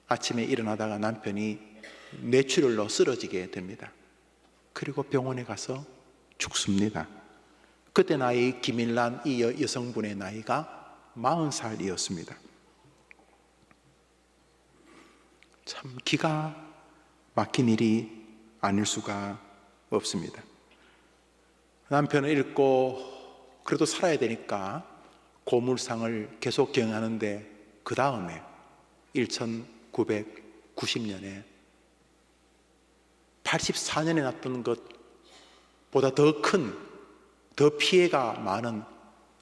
아침에 일어나다가 남편이 뇌출혈로 쓰러지게 됩니다. 그리고 병원에 가서 죽습니다. 그때 나이 김일란 이 여성분의 나이가 40살이었습니다. 참 기가 막힌 일이 아닐 수가 없습니다. 남편은 읽고 그래도 살아야 되니까 고물상을 계속 경영하는데 그 다음에 1990년에 84년에 났던 것보다 더 피해가 많은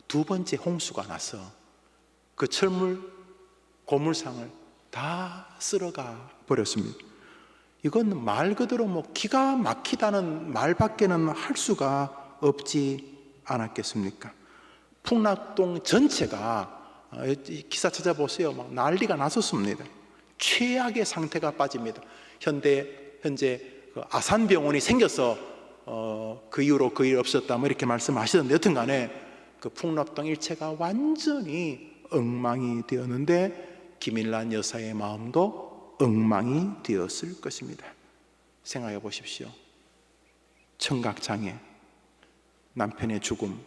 두 번째 홍수가 나서 그 고물상을 다 쓸어가 버렸습니다. 이건 말 그대로 기가 막히다는 말밖에는 할 수가 없지 않았겠습니까? 풍락동 전체가 기사 찾아보세요. 막 난리가 났었습니다. 최악의 상태가 빠집니다. 현재 아산병원이 생겨서 그 이후로 그 일 없었다 이렇게 말씀하시던데, 여튼 간에 그 풍락동 일체가 완전히 엉망이 되었는데 김일란 여사의 마음도 엉망이 되었을 것입니다. 생각해 보십시오. 청각장애, 남편의 죽음,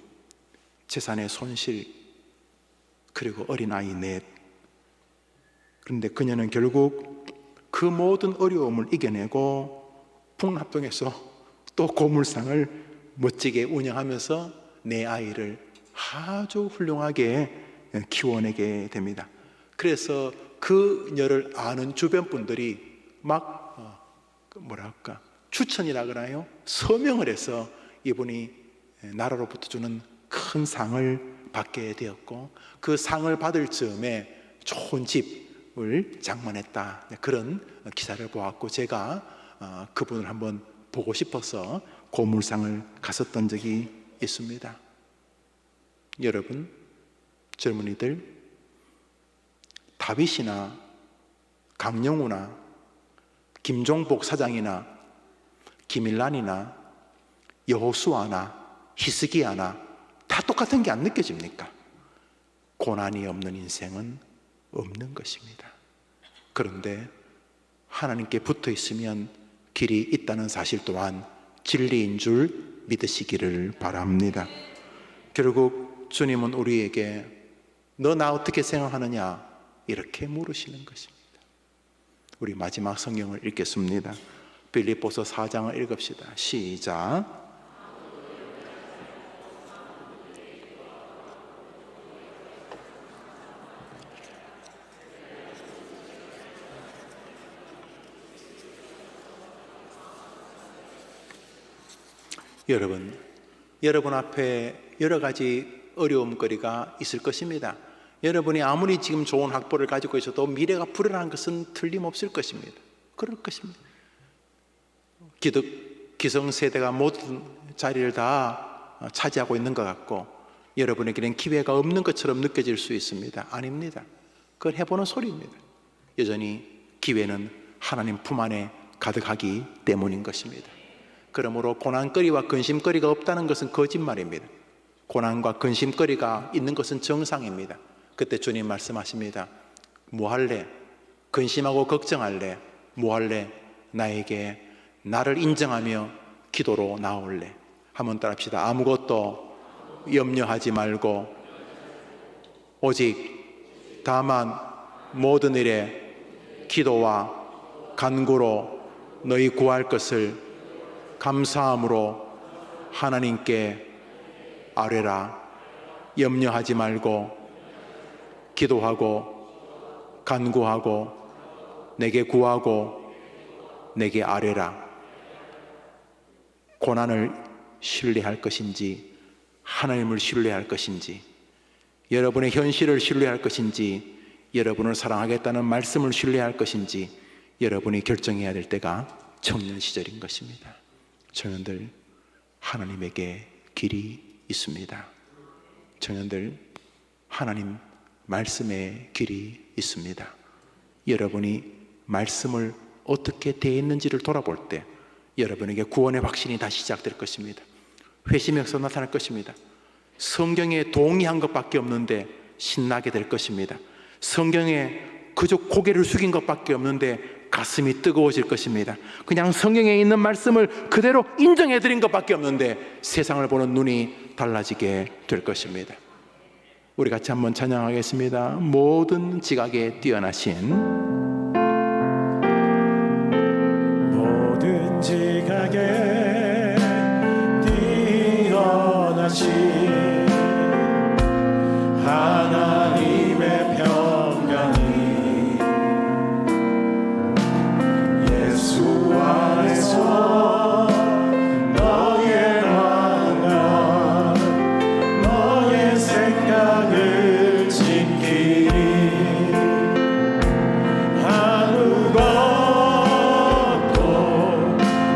재산의 손실, 그리고 어린아이 넷. 그런데 그녀는 결국 그 모든 어려움을 이겨내고 풍납동에서 또 고물상을 멋지게 운영하면서 내 아이를 아주 훌륭하게 키워내게 됩니다. 그래서 그녀를 아는 주변 분들이 추천이라 그러나요? 서명을 해서 이분이 나라로부터 주는 큰 상을 받게 되었고, 그 상을 받을 즈음에 좋은 집을 장만했다, 그런 기사를 보았고, 제가 그분을 한번 보고 싶어서 고물상을 갔었던 적이 있습니다. 여러분, 젊은이들, 다윗이나 강영우나 김종복 사장이나 김일란이나 여호수아나 히스기야나 다 똑같은 게 안 느껴집니까? 고난이 없는 인생은 없는 것입니다. 그런데 하나님께 붙어 있으면 길이 있다는 사실 또한 진리인 줄 믿으시기를 바랍니다. 결국 주님은 우리에게 너 나 어떻게 생각하느냐 이렇게 물으시는 것입니다. 우리 마지막 성경을 읽겠습니다. 빌립보서 4장을 읽읍시다. 시작. 여러분 앞에 여러 가지 어려움거리가 있을 것입니다. 여러분이 아무리 지금 좋은 학벌을 가지고 있어도 미래가 불안한 것은 틀림없을 것입니다. 그럴 것입니다. 기성세대가 모든 자리를 다 차지하고 있는 것 같고 여러분에게는 기회가 없는 것처럼 느껴질 수 있습니다. 아닙니다. 그걸 해보는 소리입니다. 여전히 기회는 하나님 품 안에 가득하기 때문인 것입니다. 그러므로 고난거리와 근심거리가 없다는 것은 거짓말입니다. 고난과 근심거리가 있는 것은 정상입니다. 그때 주님 말씀하십니다. 뭐 할래? 근심하고 걱정할래? 뭐 할래? 나에게 나를 인정하며 기도로 나올래? 한번 따라합시다. 아무것도 염려하지 말고 오직 다만 모든 일에 기도와 간구로 너희 구할 것을 감사함으로 하나님께 아뢰라. 염려하지 말고 기도하고 간구하고 내게 구하고 내게 아뢰라. 고난을 신뢰할 것인지 하나님을 신뢰할 것인지, 여러분의 현실을 신뢰할 것인지, 여러분을 사랑하겠다는 말씀을 신뢰할 것인지 여러분이 결정해야 될 때가 청년 시절인 것입니다. 청년들, 하나님에게 길이 있습니다. 청년들, 하나님 말씀에 길이 있습니다. 여러분이 말씀을 어떻게 대했는지를 돌아볼 때 여러분에게 구원의 확신이 다시 시작될 것입니다. 회심의 역사가 나타날 것입니다. 성경에 동의한 것밖에 없는데 신나게 될 것입니다. 성경에 그저 고개를 숙인 것밖에 없는데 가슴이 뜨거워질 것입니다. 그냥 성경에 있는 말씀을 그대로 인정해드린 것밖에 없는데 세상을 보는 눈이 달라지게 될 것입니다. 우리 같이 한번 찬양하겠습니다. 모든 지각에 뛰어나신 모든 지각에 뛰어나신 하나님의 평강이 예수 안에서 너의 마음과 너의 생각을 지키니 아무것도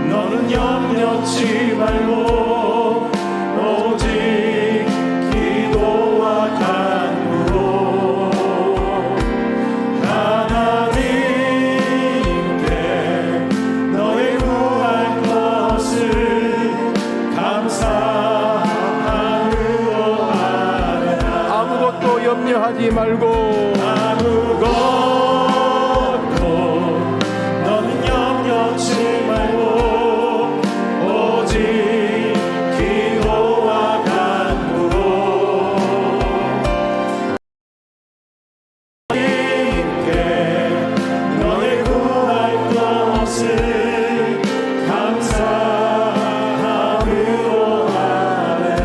너는 염려치 말고 오직 기도와 간구로 하나님께 너의 구할 것을 감사하므로 하라. 아무것도 염려하지 말고 아무것도 너는 염려치 말고 오직 기도와 간구로 하나님께 너의 구할 것을 감사함으로 하라.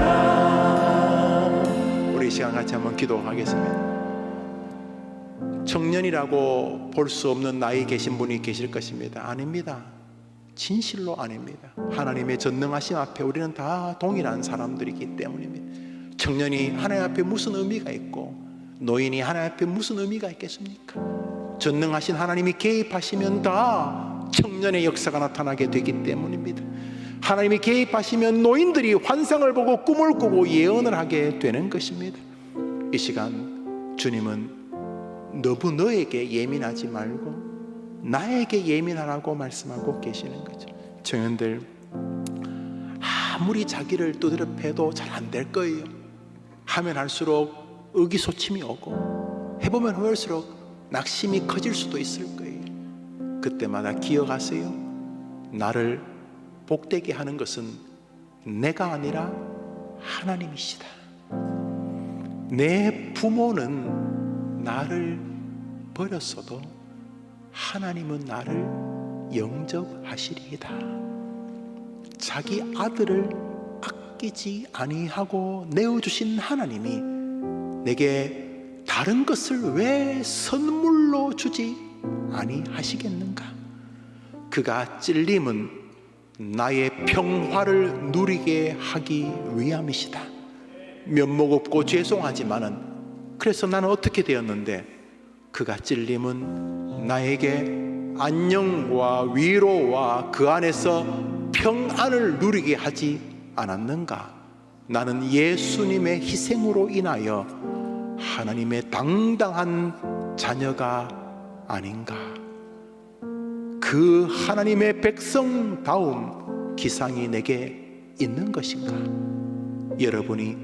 우리 이 시간 같이 한번 기도하겠습니다. 청년이라고 볼 수 없는 나이 계신 분이 계실 것입니다. 아닙니다. 진실로 아닙니다. 하나님의 전능하심 앞에 우리는 다 동일한 사람들이기 때문입니다. 청년이 하나님 앞에 무슨 의미가 있고 노인이 하나님 앞에 무슨 의미가 있겠습니까? 전능하신 하나님이 개입하시면 다 청년의 역사가 나타나게 되기 때문입니다. 하나님이 개입하시면 노인들이 환상을 보고 꿈을 꾸고 예언을 하게 되는 것입니다. 이 시간 주님은 너무 너에게 예민하지 말고 나에게 예민하라고 말씀하고 계시는 거죠. 청년들, 아무리 자기를 두드려 패도 잘 안 될 거예요. 하면 할수록 의기소침이 오고 해보면 해볼수록 낙심이 커질 수도 있을 거예요. 그때마다 기억하세요. 나를 복되게 하는 것은 내가 아니라 하나님이시다. 내 부모는 나를 버렸어도 하나님은 나를 영접하시리이다. 자기 아들을 아끼지 아니하고 내어주신 하나님이 내게 다른 것을 왜 선물로 주지 아니하시겠는가? 그가 찔림은 나의 평화를 누리게 하기 위함이시다. 면목 없고 죄송하지만은 그래서 나는 어떻게 되었는데 그가 찔림은 나에게 안녕과 위로와 그 안에서 평안을 누리게 하지 않았는가? 나는 예수님의 희생으로 인하여 하나님의 당당한 자녀가 아닌가? 그 하나님의 백성다움 기상이 내게 있는 것인가? 여러분이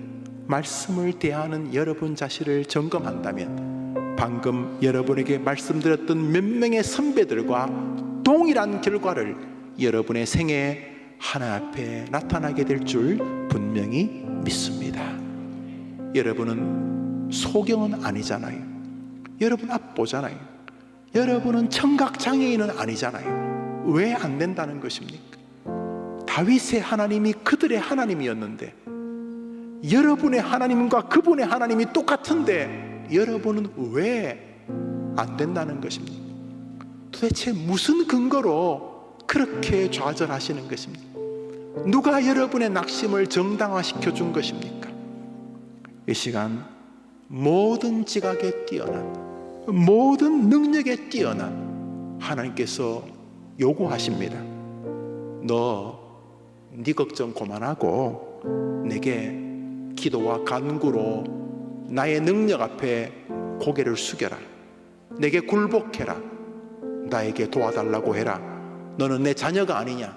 말씀을 대하는 여러분 자신을 점검한다면 방금 여러분에게 말씀드렸던 몇 명의 선배들과 동일한 결과를 여러분의 생애에 하나님 앞에 나타나게 될 줄 분명히 믿습니다. 여러분은 소경은 아니잖아요. 여러분 앞보잖아요. 여러분은 청각장애인은 아니잖아요. 왜 안 된다는 것입니까? 다윗의 하나님이 그들의 하나님이었는데 여러분의 하나님과 그분의 하나님이 똑같은데 여러분은 왜 안 된다는 것입니까? 도대체 무슨 근거로 그렇게 좌절하시는 것입니까? 누가 여러분의 낙심을 정당화시켜 준 것입니까? 이 시간 모든 지각에 뛰어난, 모든 능력에 뛰어난 하나님께서 요구하십니다. 네 걱정 그만하고 내게 기도와 간구로 나의 능력 앞에 고개를 숙여라. 내게 굴복해라. 나에게 도와달라고 해라. 너는 내 자녀가 아니냐?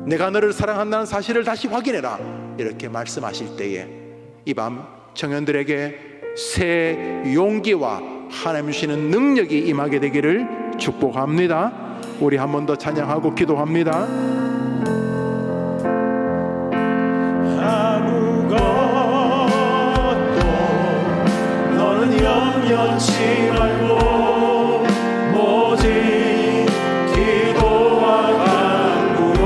내가 너를 사랑한다는 사실을 다시 확인해라. 이렇게 말씀하실 때에 이 밤 청년들에게 새 용기와 하나님 주시는 능력이 임하게 되기를 축복합니다. 우리 한 번 더 찬양하고 기도합니다. 아무것도 너는 염려치 말고 오직 기도와 간구로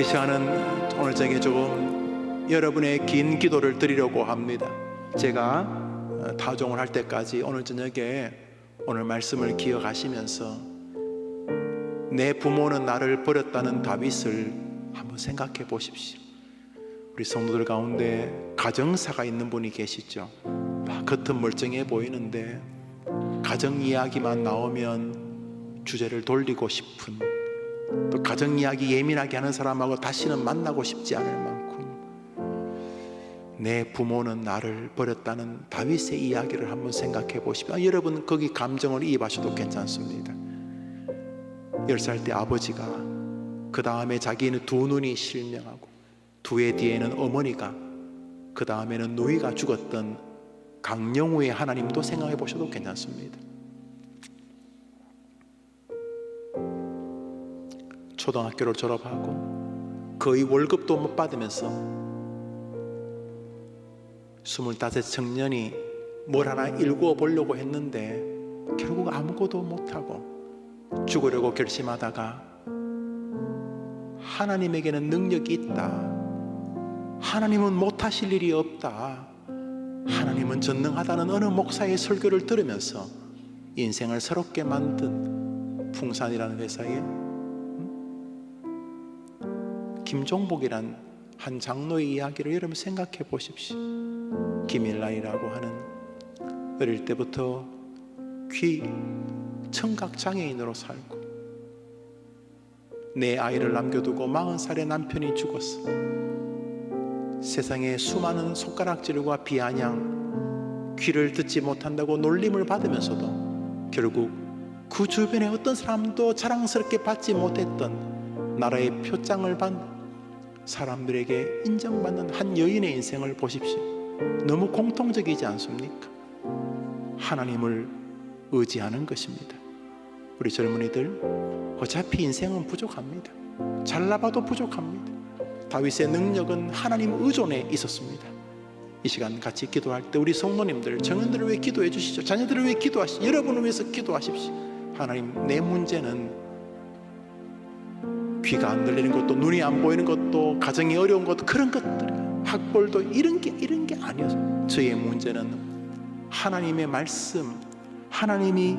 시간은 오늘 저녁에 조금 여러분의 긴 기도를 드리려고 합니다. 제가 타종을 할 때까지 오늘 저녁에 오늘 말씀을 기억하시면서 내 부모는 나를 버렸다는 다윗을 한번 생각해 보십시오. 우리 성도들 가운데 가정사가 있는 분이 계시죠. 겉은 멀쩡해 보이는데 가정 이야기만 나오면 주제를 돌리고 싶은, 또 가정 이야기 예민하게 하는 사람하고 다시는 만나고 싶지 않을 만큼 내 부모는 나를 버렸다는 다윗의 이야기를 한번 생각해 보십시오. 여러분 거기 감정을 이입하셔도 괜찮습니다. 10살 때 아버지가, 그 다음에 자기는 두 눈이 실명하고 두의 뒤에는 어머니가, 그 다음에는 누이가 죽었던 강영우의 하나님도 생각해 보셔도 괜찮습니다. 초등학교를 졸업하고 거의 월급도 못 받으면서 25 청년이 뭘 하나 일구어 보려고 했는데 결국 아무것도 못하고 죽으려고 결심하다가 하나님에게는 능력이 있다, 하나님은 못하실 일이 없다, 하나님은 전능하다는 어느 목사의 설교를 들으면서 인생을 새롭게 만든 풍산이라는 회사에 김종복이란 한 장로의 이야기를 여러분 생각해 보십시오. 김일란이라고 하는 어릴 때부터 귀 청각 장애인으로 살고 내 아이를 남겨두고 40살에 남편이 죽었어. 세상에 수많은 손가락질과 비아냥, 귀를 듣지 못한다고 놀림을 받으면서도 결국 그 주변에 어떤 사람도 자랑스럽게 받지 못했던 나라의 표장을 받는 사람들에게 인정받는 한 여인의 인생을 보십시오. 너무 공통적이지 않습니까? 하나님을 의지하는 것입니다. 우리 젊은이들 어차피 인생은 부족합니다. 잘나봐도 부족합니다. 다윗의 능력은 하나님 의존에 있었습니다. 이 시간 같이 기도할 때 우리 성도님들, 청년들을 위해 기도해 주시죠. 자녀들을 위해 기도하시죠. 여러분을 위해서 기도하십시오. 하나님, 내 문제는 귀가 안 들리는 것도, 눈이 안 보이는 것도, 가정이 어려운 것도, 그런 것들, 학벌도 이런 게 아니었어요. 저의 문제는 하나님의 말씀, 하나님이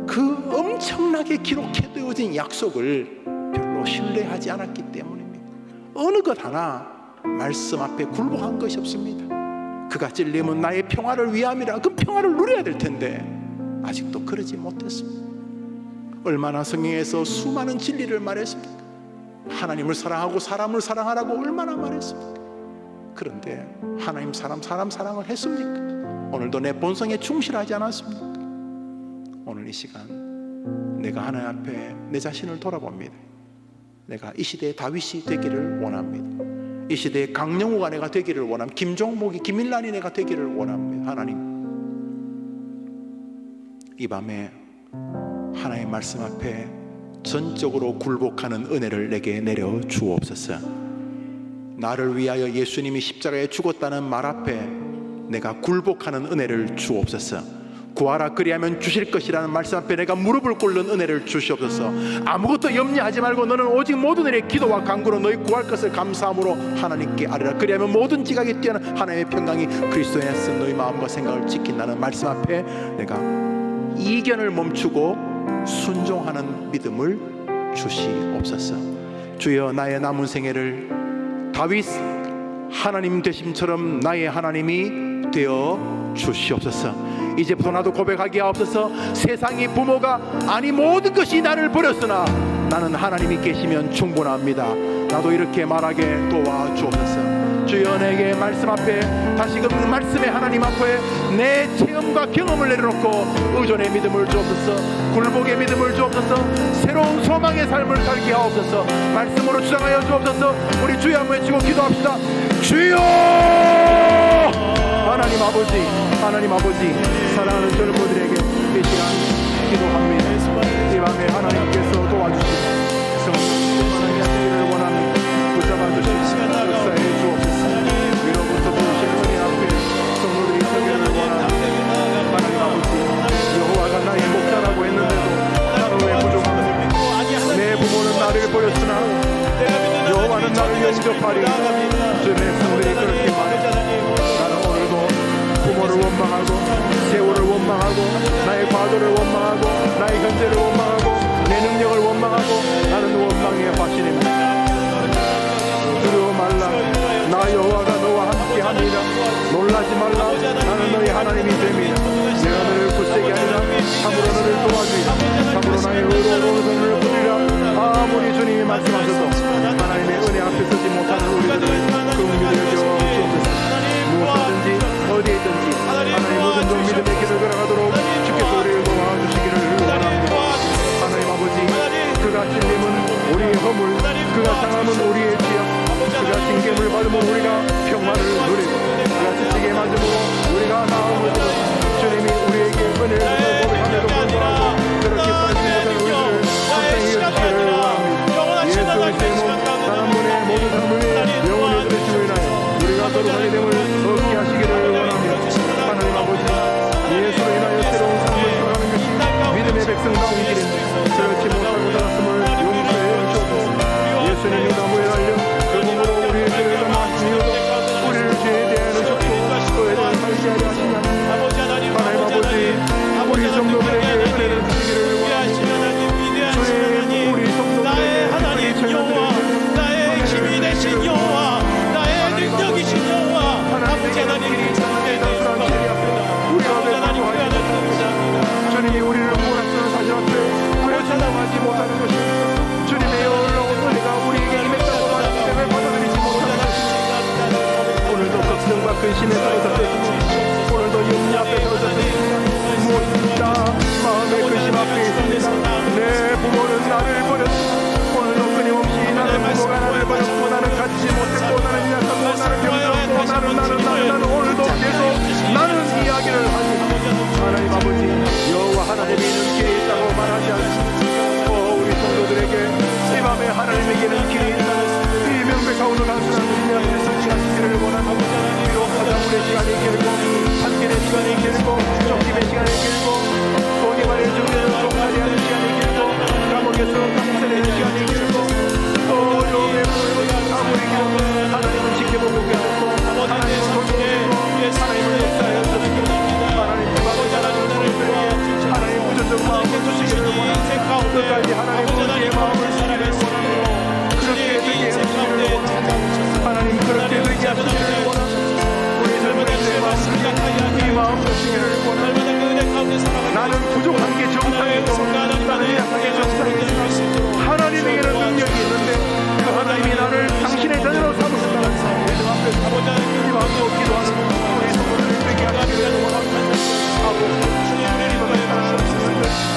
그 엄청나게 기록해두어진 약속을 별로 신뢰하지 않았기 때문입니다. 어느 것 하나 말씀 앞에 굴복한 것이 없습니다. 그가 찔림은 나의 평화를 위함이라. 그 평화를 누려야 될 텐데 아직도 그러지 못했습니다. 얼마나 성경에서 수많은 진리를 말했습니까? 하나님을 사랑하고 사람을 사랑하라고 얼마나 말했습니까? 그런데 하나님 사람 사랑을 했습니까? 오늘도 내 본성에 충실하지 않았습니까? 오늘 이 시간 내가 하나님 앞에 내 자신을 돌아봅니다. 내가 이 시대의 다윗이 되기를 원합니다. 이 시대의 강영우가 내가 되기를 원합니다. 김종복이, 김일란이 내가 되기를 원합니다. 하나님, 이 밤에 하나님의 말씀 앞에 전적으로 굴복하는 은혜를 내게 내려 주옵소서. 나를 위하여 예수님이 십자가에 죽었다는 말 앞에 내가 굴복하는 은혜를 주옵소서. 구하라 그리하면 주실 것이라는 말씀 앞에 내가 무릎을 꿇는 은혜를 주시옵소서. 아무것도 염려하지 말고 너는 오직 모든 일에 기도와 간구로 너희 구할 것을 감사함으로 하나님께 아뢰라. 그리하면 모든 지각에 뛰어난 하나님의 평강이 그리스도에 안에서 너희 마음과 생각을 지킨다는 말씀 앞에 내가 이견을 멈추고 순종하는 믿음을 주시옵소서. 주여, 나의 남은 생애를 다윗 하나님 되심처럼 나의 하나님이 되어 주시옵소서. 이제부터 나도 고백하게 하옵소서. 세상이 부모가 아니 모든 것이 나를 버렸으나 나는 하나님이 계시면 충분합니다. 나도 이렇게 말하게 도와주옵소서. 주여, 내게 말씀 앞에 다시금 말씀의 하나님 앞에 내 체험과 경험을 내려놓고 의존의 믿음을 주옵소서. 굴복의 믿음을 주옵소서. 새로운 소망의 삶을 살게 하옵소서. 말씀으로 주장하여 주옵소서. 우리 주여 한번 외치고 기도합시다. 주여! 하나님 아버지, 하나님 아버지, 사랑하는 젊은이들에게 이 시간 기도합니다. 이 밤에 하나님께서 도와주시고 성령만한 자들을 원하는 붙잡아 주시고 역사해 주옵소서. 위로부터 부으시는 은혜 앞에 성도들이 서기를 원하는 하나님 아버지, 여호와가 나의 목자라고 했는데도 나는 왜 부족합니까? 내 부모는 나를 버렸으나 여호와는 나를 영접하리. 주님의 성들이 그렇게 말해. 나는 오늘도 부모를 원망하고 세월을 원망하고 나의 과거를 원망하고 나의 현재를 원망하고 내 능력을 원망하고 나는 원망의 화신입니다. 두려워 말라. 나 여호와가 너와 함께합니다. 놀라지 말라. 나는 너희 하나님이 됨이다. 내가 너를 굳세게 하리라. 참으로 너를 도와주리라. 참으로 나의 의로운 손을 부리라. 아무리 주님이 말씀하셔도 하나님의 은혜 앞에 서지 못하는 우리들을 긍휼히 여겨 주옵소서. 무엇이든지 어디에 있든지 하나님 모든 종 믿음의 길을 걸어가도록 주께서 우리를 도와주시기를 원합니다. 하나님 아버지, 그가 찔림은 우리의 허물, 그가 상함은 우리의 죄악, 그가 징계를 받으면 우리가 평화를 누리고 그가 지치게 맞음으로 우리가 나음을 얻어 주님이 우리에게 은혜를 고백함에도 불구하고 그렇게 살지 못한 우리들을 불쌍히 여주시기를 원합니다. 예수 그리스도의 몸 사람 문의 모든 삶을 영원히 들으시고 인하여 우리가 거룩하게 됨을 얻게 하시기를 원합니다. 하나님 아버지, 예수로 인하여 새로운 삶을 살아가는 것이 믿음의 백성다운 길인데 그렇지 못하고 살았음을 용서해 주옵소서. 예수님이 나무에 달려 그 몸으로 우리의 죄를 담아주시려도 우리를 죄에 대하여 줬고 그에 대한 살게 하려 하시냐. 하나님 아버지, 우리 성도들에게 은혜를 주시기를 원합니다. 주님, 우리 성도들에게 하나님 여호와, 나의 힘이 되신 여호와, 나의 능력이신 여호와, 아버지 하나님, 주님이 우리를 구원하시는 사실 앞에 그려쳐나가지 못하는 것이 주님의 놀라운 은혜가 우리에게 임했다고 말씀을 받아들이지 못하는 것입니다. 오늘도 걱정과 근심에 떨어졌습니다. 오늘도 염려 앞에 떨어졌습니다. 무엇입니다. 마음의 근심 앞에 있습니다. 내 부모는 나를 버렸고 오늘도 끊임없이 나는 부모가 나를 버렸고 나는 갖지 못했고 나는 약하고 나는 병들었고 나는 오늘도 계속 나는 이야기를 합니다. 하나님 아버지, 여호와 하나님의 눈길이 있다고 말하지 않습니다. 우리 성도들에게 이 밤에 하나님에게는 길이 있다. 이 명백하고도 단순한 우리의 앞에 성취하시기를 원합니다. 비록 사자물의 시간이 길고 산길의 시간이 길고 쫓김의 시간이 길고 고기만의 중에는 종살이하는 시간이 길고 감옥에서 감옥살이하는 시간이 길고 또 어려움에 물고 아무리 길어도 하나님은 지켜보고 계셨고 하나님은 돌보고 하나님은 역사하여 주시고 하나님 하나님 무전적 마음을 주시기를 원합니다. 끝까지 하나님 우리의 마음을 주시기를 원합니다. 그렇게 되게 하시기를 원합니다. 하나님 그렇게 되게 하시기를 원합니다. 우리 젊은이들의 마음을 이 마음 주시기를 원합니다. 나는 부족한 게 정상이고 나는 약한 게 정상이고 하나님에게는 능력이 있는데 그 하나님이 나를 당신의 자녀로 삼으셨다는 믿음 앞에서 이 마음으로 기도하는 우리 성도들을 되게 하시기를 원합니다.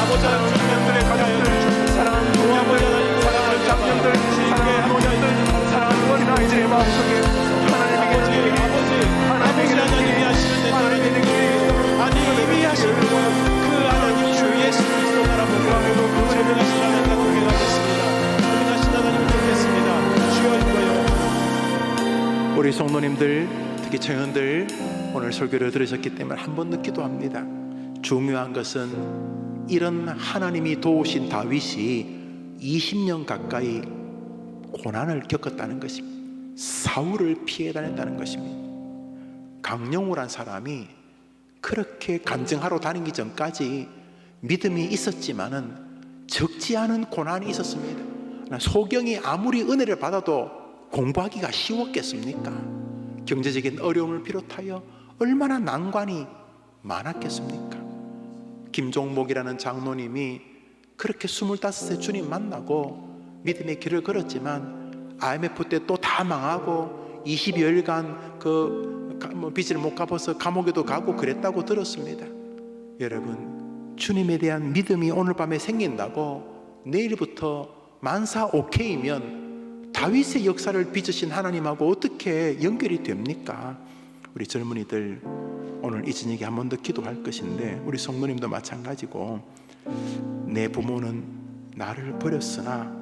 아버지 하나님 청년들의 가족들 사랑하는 부모들 사랑하는 장년들 사랑하는 노년들 사랑하는 어린아이들의 마음속에 하나님에게 능력이 하나님에게 능력이 하나님의 능력이 하나님이 하시는 그 하나님 주 예수 그리스도 바라보고 제명하신 하나님과 동행하겠습니다. 동행하신 하나님을 돕겠습니다. 주여 이거요. 우리 성도님들, 특히 청년들 오늘 설교를 들으셨기 때문에 한 번 더 기도합니다. 중요한 것은 이런 하나님이 도우신 다윗이 20년 가까이 고난을 겪었다는 것입니다. 사울을 피해 다녔다는 것입니다. 강영우란 사람이 그렇게 간증하러 다니기 전까지 믿음이 있었지만은 적지 않은 고난이 있었습니다. 소경이 아무리 은혜를 받아도 공부하기가 쉬웠겠습니까? 경제적인 어려움을 비롯하여 얼마나 난관이 많았겠습니까? 김종목이라는 장로님이 그렇게 25세 주님 만나고 믿음의 길을 걸었지만 IMF 때 또 다 망하고 20여일간 빚을 못 갚아서 감옥에도 가고 그랬다고 들었습니다. 여러분, 주님에 대한 믿음이 오늘 밤에 생긴다고 내일부터 만사 오케이면 다윗의 역사를 빚으신 하나님하고 어떻게 연결이 됩니까? 우리 젊은이들 오늘 이 저녁에 한 번 더 기도할 것인데 우리 성도님도 마찬가지고 내 부모는 나를 버렸으나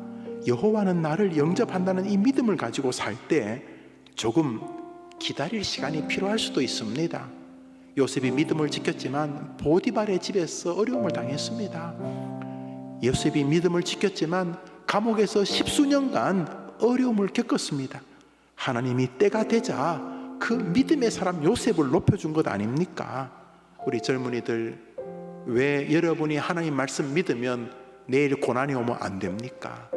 여호와는 나를 영접한다는 이 믿음을 가지고 살 때 조금 기다릴 시간이 필요할 수도 있습니다. 요셉이 믿음을 지켰지만 보디발의 집에서 어려움을 당했습니다. 요셉이 믿음을 지켰지만 감옥에서 10수년간 어려움을 겪었습니다. 하나님이 때가 되자 그 믿음의 사람 요셉을 높여준 것 아닙니까? 우리 젊은이들, 왜 여러분이 하나님 말씀 믿으면 내일 고난이 오면 안 됩니까?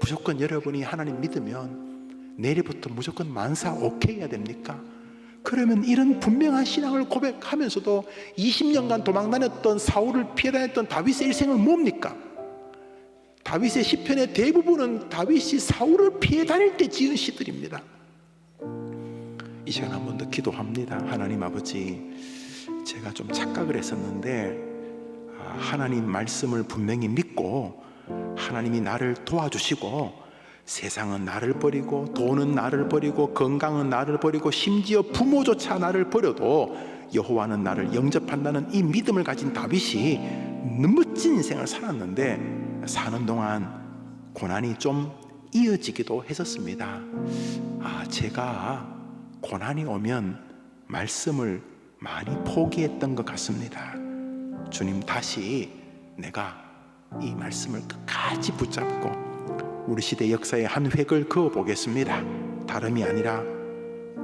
무조건 여러분이 하나님 믿으면 내일부터 무조건 만사 오케이 해야 됩니까? 그러면 이런 분명한 신앙을 고백하면서도 20년간 도망다녔던 사울을 피해 다녔던 다윗의 일생은 뭡니까? 다윗의 시편의 대부분은 다윗이 사울을 피해 다닐 때 지은 시들입니다. 이 시간 한 번 더 기도합니다. 하나님 아버지, 제가 좀 착각을 했었는데 하나님 말씀을 분명히 믿고 하나님이 나를 도와주시고 세상은 나를 버리고 돈은 나를 버리고 건강은 나를 버리고 심지어 부모조차 나를 버려도 여호와는 나를 영접한다는 이 믿음을 가진 다윗이 멋진 인생을 살았는데 사는 동안 고난이 좀 이어지기도 했었습니다. 제가 고난이 오면 말씀을 많이 포기했던 것 같습니다. 주님, 다시 내가 이 말씀을 끝까지 붙잡고 우리 시대 역사의 한 획을 그어보겠습니다. 다름이 아니라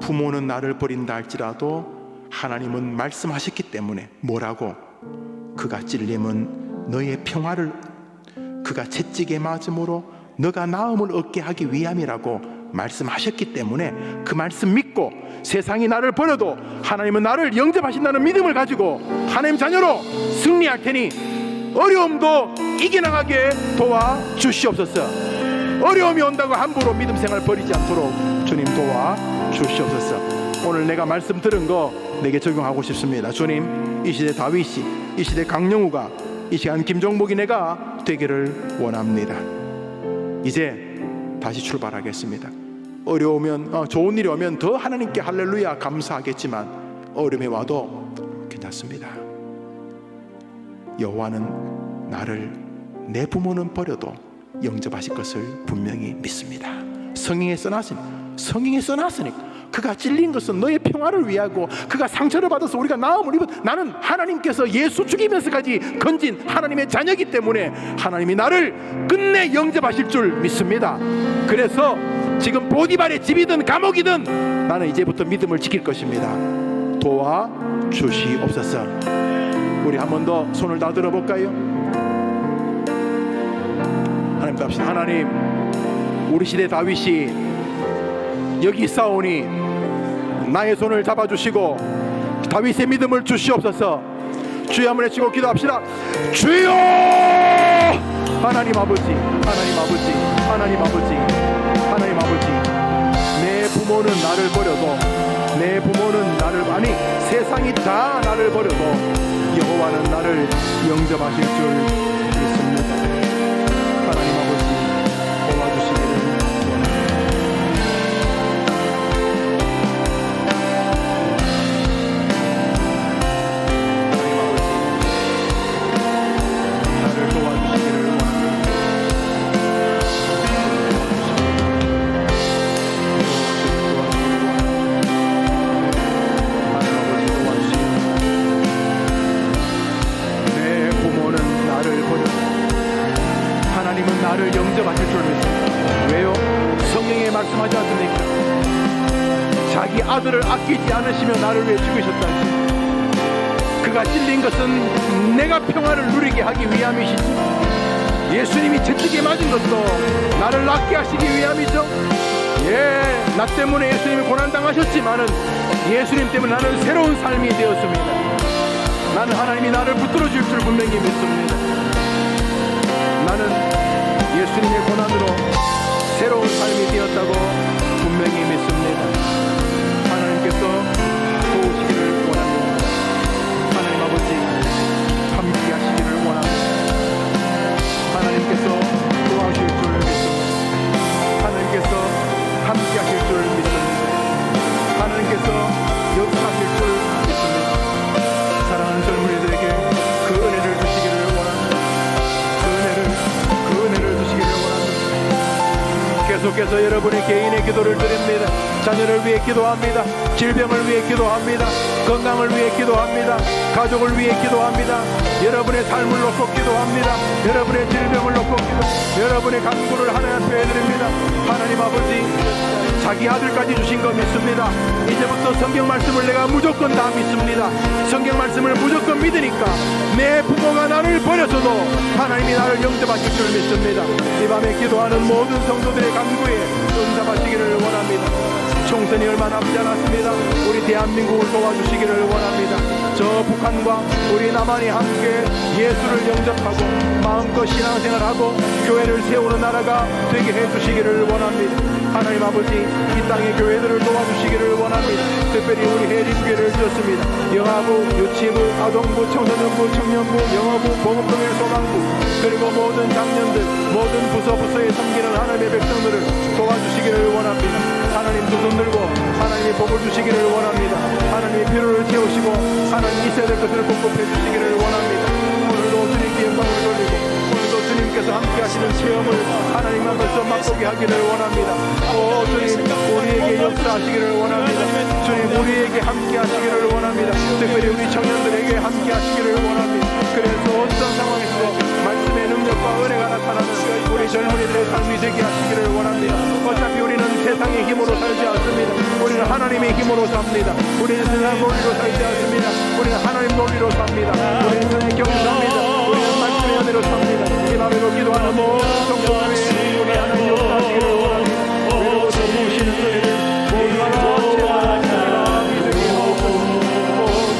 부모는 나를 버린다 할지라도 하나님은 말씀하셨기 때문에 뭐라고? 그가 찔림은 너의 평화를, 그가 채찍에 맞음으로 너가 나음을 얻게 하기 위함이라고 말씀하셨기 때문에 그 말씀 믿고 세상이 나를 버려도 하나님은 나를 영접하신다는 믿음을 가지고 하나님 자녀로 승리할 테니 어려움도 이겨나가게 도와주시옵소서. 어려움이 온다고 함부로 믿음 생활 버리지 않도록 주님 도와주시옵소서. 오늘 내가 말씀 들은 거 내게 적용하고 싶습니다. 주님, 이 시대 다윗이, 이 시대 강영우가, 이 시간 김종복이 내가 되기를 원합니다. 이제 다시 출발하겠습니다. 어려우면 좋은 일이 오면 더 하나님께 할렐루야 감사하겠지만 어려움이 와도 괜찮습니다. 여호와는 나를, 내 부모는 버려도 영접하실 것을 분명히 믿습니다. 성경에 써놨으니까 그가 찔린 것은 너의 평화를 위하고 그가 상처를 받아서 우리가 나음을 입은, 나는 하나님께서 예수 죽이면서까지 건진 하나님의 자녀이기 때문에 하나님이 나를 끝내 영접하실 줄 믿습니다. 그래서 지금 보디발의 집이든 감옥이든 나는 이제부터 믿음을 지킬 것입니다. 도와주시옵소서. 우리 한 번 더 손을 다 들어볼까요? 하나님 갑시다. 하나님, 우리 시대 다윗이 여기 있사오니 나의 손을 잡아주시고 다윗의 믿음을 주시옵소서. 주여 한번 외치고 기도합시다. 주여! 하나님 아버지, 하나님 아버지, 하나님 아버지, 하나님 아버지, 내 부모는 나를 버려도, 내 부모는 나를, 아니 세상이 다 나를 버려도 여호와는 나를 영접하실 줄 믿습니다. 하나님 아버지, 도와주시기를 원합니다. 하나님 아버지, 나를 도와주시기를 원합니다. 하나님 아버지, 도와주시기를. 내 부모는 나를 버렸고 하나님은 나를 영접하실 줄 믿습니다. 왜요? 성경에 말씀하지 않습니까? 자기 아들을 아끼지 않으시며 나를 위해 죽으셨다. 그가 찔린 것은 내가 평화를 누리게 하기 위함이시지, 예수님이 채찍에 맞은 것도 나를 낫게 하시기 위함이죠. 나 때문에 예수님이 고난당하셨지만은 예수님 때문에 나는 새로운 삶이 되었습니다. 나는 하나님이 나를 붙들어 줄 줄 분명히 믿습니다. 나는 예수님의 고난으로 새로운 삶이 되었다고 분명히 믿습니다. 하나님께서 도우시기를 원합니다. 하나님 아버지, 함께 하시기를 원합니다. 하나님께서 도와주실 줄 믿습니다. 하나님께서 함께 하실 줄 믿습니다. 하나님께서 역사하실 줄 믿습니다. 사랑하는 젊은이들에게 그 은혜를 주시기를 원합니다. 그 은혜를 주시기를 원합니다. 계속해서 여러분의 개인의 기도를 드립니다. 자녀를 위해 기도합니다. 질병을 위해 기도합니다. 건강을 위해 기도합니다. 가족을 위해 기도합니다. 여러분의 삶을 놓고 기도합니다. 여러분의 질병을 놓고 여러분의 간구를 하나님 앞에 드립니다. 하나님 아버지, 자기 아들까지 주신 거 믿습니다. 이제부터 성경 말씀을 내가 무조건 다 믿습니다. 성경 말씀을 무조건 믿으니까 내 부모가 나를 버려서도 하나님이 나를 영접하실 줄 믿습니다. 이 밤에 기도하는 모든 성도들의 간구에 응답하시기를 원합니다. 총선이 얼마 남지 않았습니다. 우리 대한민국을 도와주시기를 원합니다. 저 북한과 우리 남한이 함께 예수를 영접하고 마음껏 신앙생활하고 교회를 세우는 나라가 되게 해주시기를 원합니다. 하나님 아버지, 이 땅의 교회들을 도와주시기를 원합니다. 특별히 우리 해림교회를 지었습니다. 영아부, 유치부, 아동부, 청소년부, 청년부, 영어부, 보건통일 소방부, 그리고 모든 장년들, 모든 부서에 섬기는 하나님의 백성들을 도와주시기를 원합니다. 하나님 두 손 들고 하나님의 복을 주시기를 원합니다. 하나님의 필요를 채우시고 하나님 있어야 될 것을 공급해 주시기를 원합니다. 오늘도 주님께 영광을 돌리고 오늘도 주님께서 함께 하시는 체험을 하나님 앞에서 맛보게 하기를 원합니다. 주님, 우리에게 역사하시기를 원합니다. 주님, 우리에게 함께 하시기를 원합니다. 특별히 우리 청년들에게 함께 하시기를 원합니다. 그래서 어떤 상황에서도 말씀의 능력과 은혜가 나타나는 우리 젊은이들의 삶이 되게 하시기를 원합니다. 어차피 우리는 세상의 힘으로 살지 않습니다. 우리는 하나님의 힘으로 삽니다. 우리는 세상 논리로 살지 않습니다. 우리는 하나님 논리로 삽니다. 우리는 은혜 경유합니다. 우리는 말씀의 은혜로 삽니다. 이 밤에도 기도하는 모든 성도들의 우리 하나님 역사하시기를 원합니다. 그리고 전부시는 은혜를 모두 하나 제가 믿음이 없고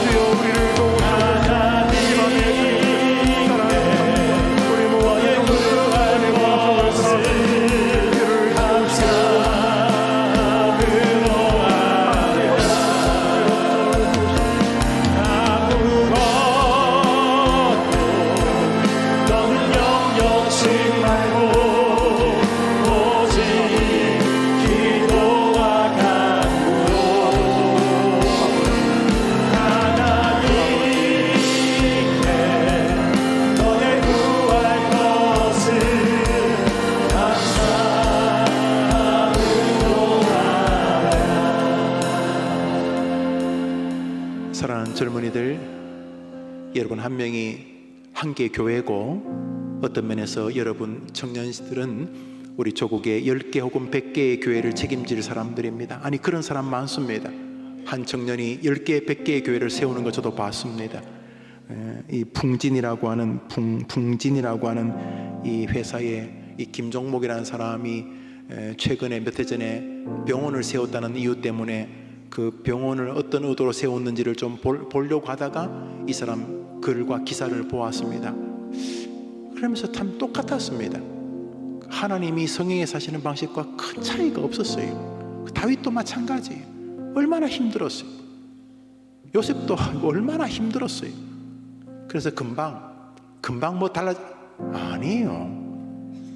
주여 우리를 도우소서. 이 밤에 주님 사랑합니다. 우리 모든 성도들을 은혜 공성을 주를 도우시기를 사랑하는 젊은이들, 여러분 한 명이 한 개 교회고 어떤 면에서 여러분 청년들은 우리 조국의 10개 혹은 100개의 교회를 책임질 사람들입니다. 아니, 그런 사람 많습니다. 한 청년이 10개, 100개의 교회를 세우는 거 저도 봤습니다. 이 풍진이라고 하는 이 회사에 이 김종목이라는 사람이 최근에 몇 해 전에 병원을 세웠다는 이유 때문에 그 병원을 어떤 의도로 세웠는지를 좀 보려고 하다가 이 사람 글과 기사를 보았습니다. 그러면서 참 똑같았습니다. 하나님이 성경에 사시는 방식과 큰 차이가 없었어요. 다윗도 마찬가지예요. 얼마나 힘들었어요. 요셉도 얼마나 힘들었어요. 그래서 금방 뭐 아니에요.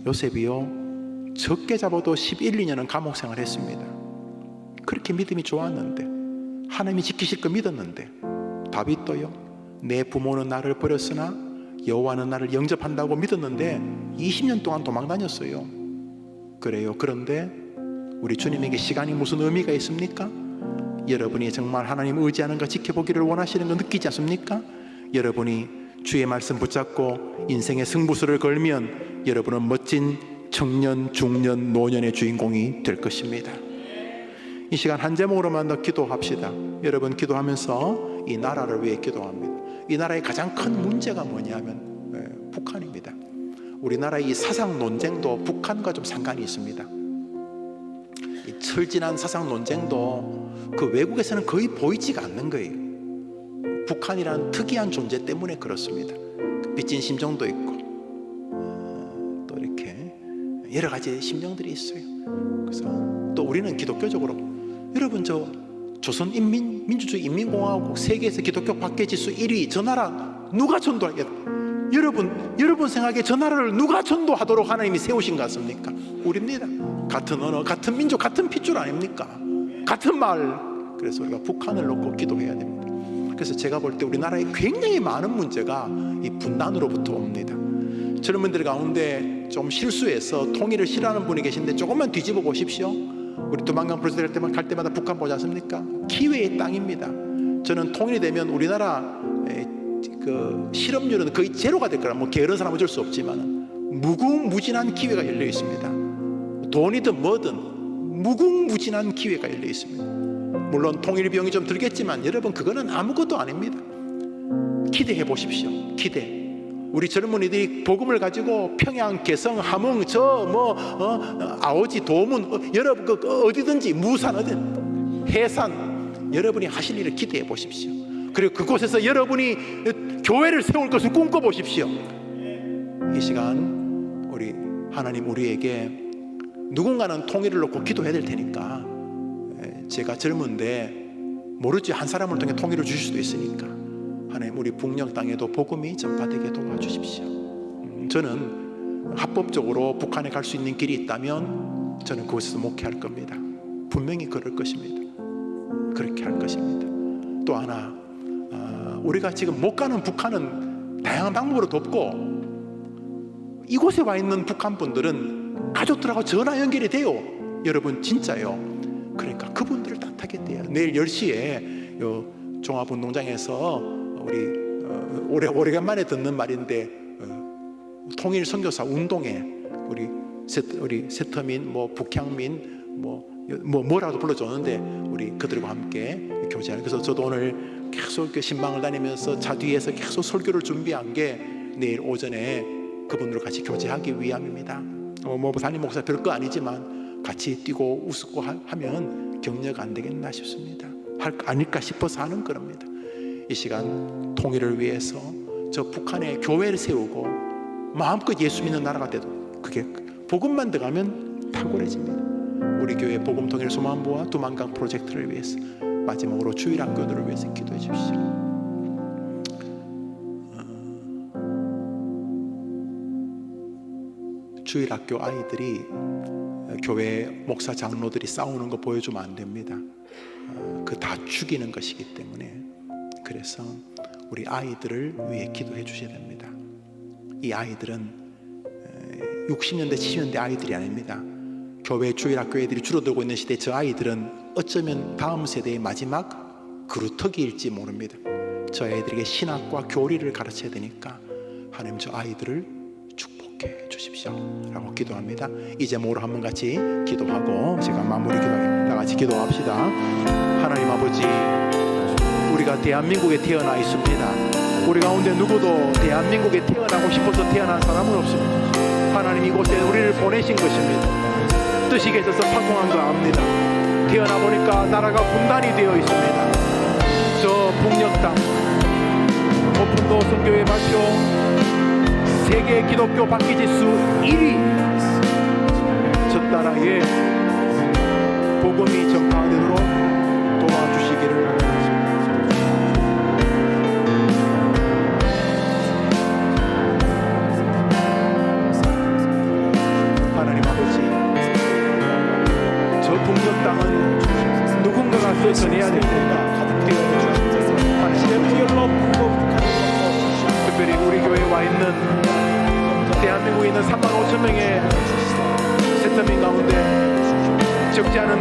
요셉이요, 적게 잡아도 11, 12년은 감옥 생활했습니다. 그렇게 믿음이 좋았는데, 하나님이 지키실 거 믿었는데, 다윗도요, 내 부모는 나를 버렸으나 여호와는 나를 영접한다고 믿었는데 20년 동안 도망 다녔어요. 그래요. 그런데 우리 주님에게 시간이 무슨 의미가 있습니까? 여러분이 정말 하나님 의지하는 거 지켜보기를 원하시는 거 느끼지 않습니까? 여러분이 주의 말씀 붙잡고 인생의 승부수를 걸면 여러분은 멋진 청년, 중년, 노년의 주인공이 될 것입니다. 이 시간 한 제목으로만 더 기도합시다. 여러분, 기도하면서 이 나라를 위해 기도합니다. 이 나라의 가장 큰 문제가 뭐냐면 북한입니다. 우리나라의 이 사상 논쟁도 북한과 좀 상관이 있습니다. 이 철진한 사상 논쟁도 그 외국에서는 거의 보이지가 않는 거예요. 북한이라는 특이한 존재 때문에 그렇습니다. 빚진 심정도 있고 또 이렇게 여러 가지 심정들이 있어요. 그래서 또 우리는 기독교적으로, 여러분 저 조선민주주의 인민공화국 세계에서 기독교 박해 지수 1위, 저 나라 누가 전도하겠다? 여러분 생각에 저 나라를 누가 전도하도록 하나님이 세우신 것 같습니까? 우리입니다. 같은 언어, 같은 민족, 같은 핏줄 아닙니까? 같은 말. 그래서 우리가 북한을 놓고 기도해야 됩니다. 그래서 제가 볼 때 우리나라에 굉장히 많은 문제가 이 분단으로부터 옵니다. 젊은들 가운데 좀 실수해서 통일을 싫어하는 분이 계신데 조금만 뒤집어 보십시오. 우리 두만강 프로젝트 갈 때마다 북한 보지 않습니까? 기회의 땅입니다. 저는 통일이 되면 우리나라 그 실업률은 거의 제로가 될 거라, 뭐 게으른 사람은 어쩔 수 없지만 무궁무진한 기회가 열려 있습니다. 돈이든 뭐든 무궁무진한 기회가 열려 있습니다. 물론 통일 비용이 좀 들겠지만 여러분, 그거는 아무것도 아닙니다. 기대해 보십시오. 기대. 우리 젊은이들이 복음을 가지고 평양, 개성, 함흥, 아오지, 도문, 여러분 어디든지, 무산, 어디 해산, 여러분이 하실 일을 기대해 보십시오. 그리고 그곳에서 여러분이 교회를 세울 것을 꿈꿔 보십시오. 이 시간 우리 하나님 우리에게 누군가는 통일을 놓고 기도해야 될 테니까, 제가 젊은데 모르지 한 사람을 통해 통일을 주실 수도 있으니까 하나님 우리 북녘 땅에도 복음이 전파되게 도와주십시오. 저는 합법적으로 북한에 갈 수 있는 길이 있다면 저는 그곳에서 목회할 겁니다. 분명히 그럴 것입니다. 그렇게 할 것입니다. 또 하나, 우리가 지금 못 가는 북한은 다양한 방법으로 돕고, 이곳에 와 있는 북한 분들은 가족들하고 전화 연결이 돼요. 여러분 진짜요. 그러니까 그분들을 따뜻하게 돼요. 내일 10시에 종합운동장에서 우리 오래간만에 듣는 말인데, 통일 선교사 운동회, 우리 세터민, 북향민, 뭐라도 불러줬는데 우리 그들과 함께 교제하는. 그래서 저도 오늘 계속 신방을 다니면서 차 뒤에서 계속 설교를 준비한 게 내일 오전에 그분들과 같이 교제하기 위함입니다. 담임 목사 별거 아니지만 같이 뛰고 웃고 하면 격려가 안 되겠나 싶습니다. 아닐까 싶어서 하는 겁니다. 이 시간 통일을 위해서 저 북한에 교회를 세우고 마음껏 예수 믿는 나라가 돼도, 그게 복음만 들어가면 탁월해집니다. 우리 교회 복음 통일 소망부와 두만강 프로젝트를 위해서, 마지막으로 주일학교들을 위해서 기도해 주십시오. 주일학교 아이들이 교회 목사 장로들이 싸우는 거 보여주면 안 됩니다. 그 다 죽이는 것이기 때문에. 그래서 우리 아이들을 위해 기도해 주셔야 됩니다. 이 아이들은 60년대 70년대 아이들이 아닙니다. 교회 주일학교 애들이 줄어들고 있는 시대에 저 아이들은 어쩌면 다음 세대의 마지막 그루터기일지 모릅니다. 저 애들에게 신학과 교리를 가르쳐야 되니까 하나님 저 아이들을 축복해 주십시오 라고 기도합니다. 이제 모두 한번 같이 기도하고 제가 마무리 기도하겠습니다. 다 같이 기도합시다. 하나님 아버지, 우리가 대한민국에 태어나 있습니다. 우리 가운데 누구도 대한민국에 태어나고 싶어서 태어난 사람은 없습니다. 하나님 이곳에 우리를 보내신 것입니다. 뜻이 계셔서 파송한 거 압니다. 태어나 보니까 나라가 분단이 되어 있습니다. 저 북녘 땅 오픈도 선교회 발표 세계 기독교 박기지수 1위, 저 나라에 복음이 전파되도록 도와주시기를 바랍니다. 하나님 아버지, 저 북녘 땅은 누군가가 써전해야 됩니다. 특별히 우리 교회에 와 있는 대한민국에 있는 3만 5천 명의 세터민 가운데 적지 않은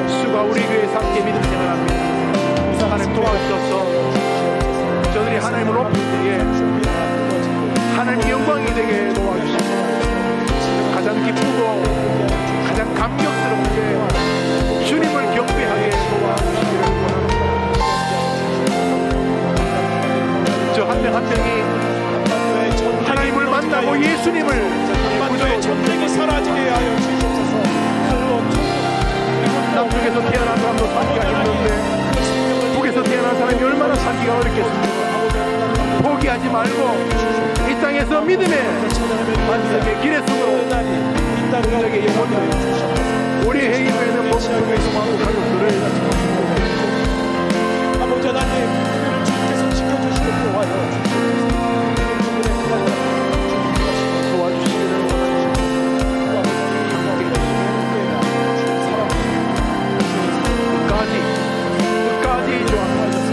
수가 우리 교회에서 함께 믿음 생활합니다. 하나님 도와주셔서 저들이 하나님을 높일 때에 하나님의 영광이 되게 도와주시고, 가장 기쁘고 가장 감격스럽게 주님을 경배하게 도와주시기를 원합니다. 저 한 명 한 명이 하나님을 만나고 예수님을 한반도의 전쟁이 사라지게 하여 주옵소서. 남쪽에서 태어난 사람도 살기가 힘든데 북에서 태어난 사람이 얼마나 살기가 어렵겠습니까? 포기하지 말고 이 땅에서 믿음의 반석의 길의 손으로 동력의 영혼들, 우리 해외에는 복음의 소망으로 가족들을 아버지 하나님, 우리를 주께서 지켜주시고 보호하여 끝까지 조합하셔서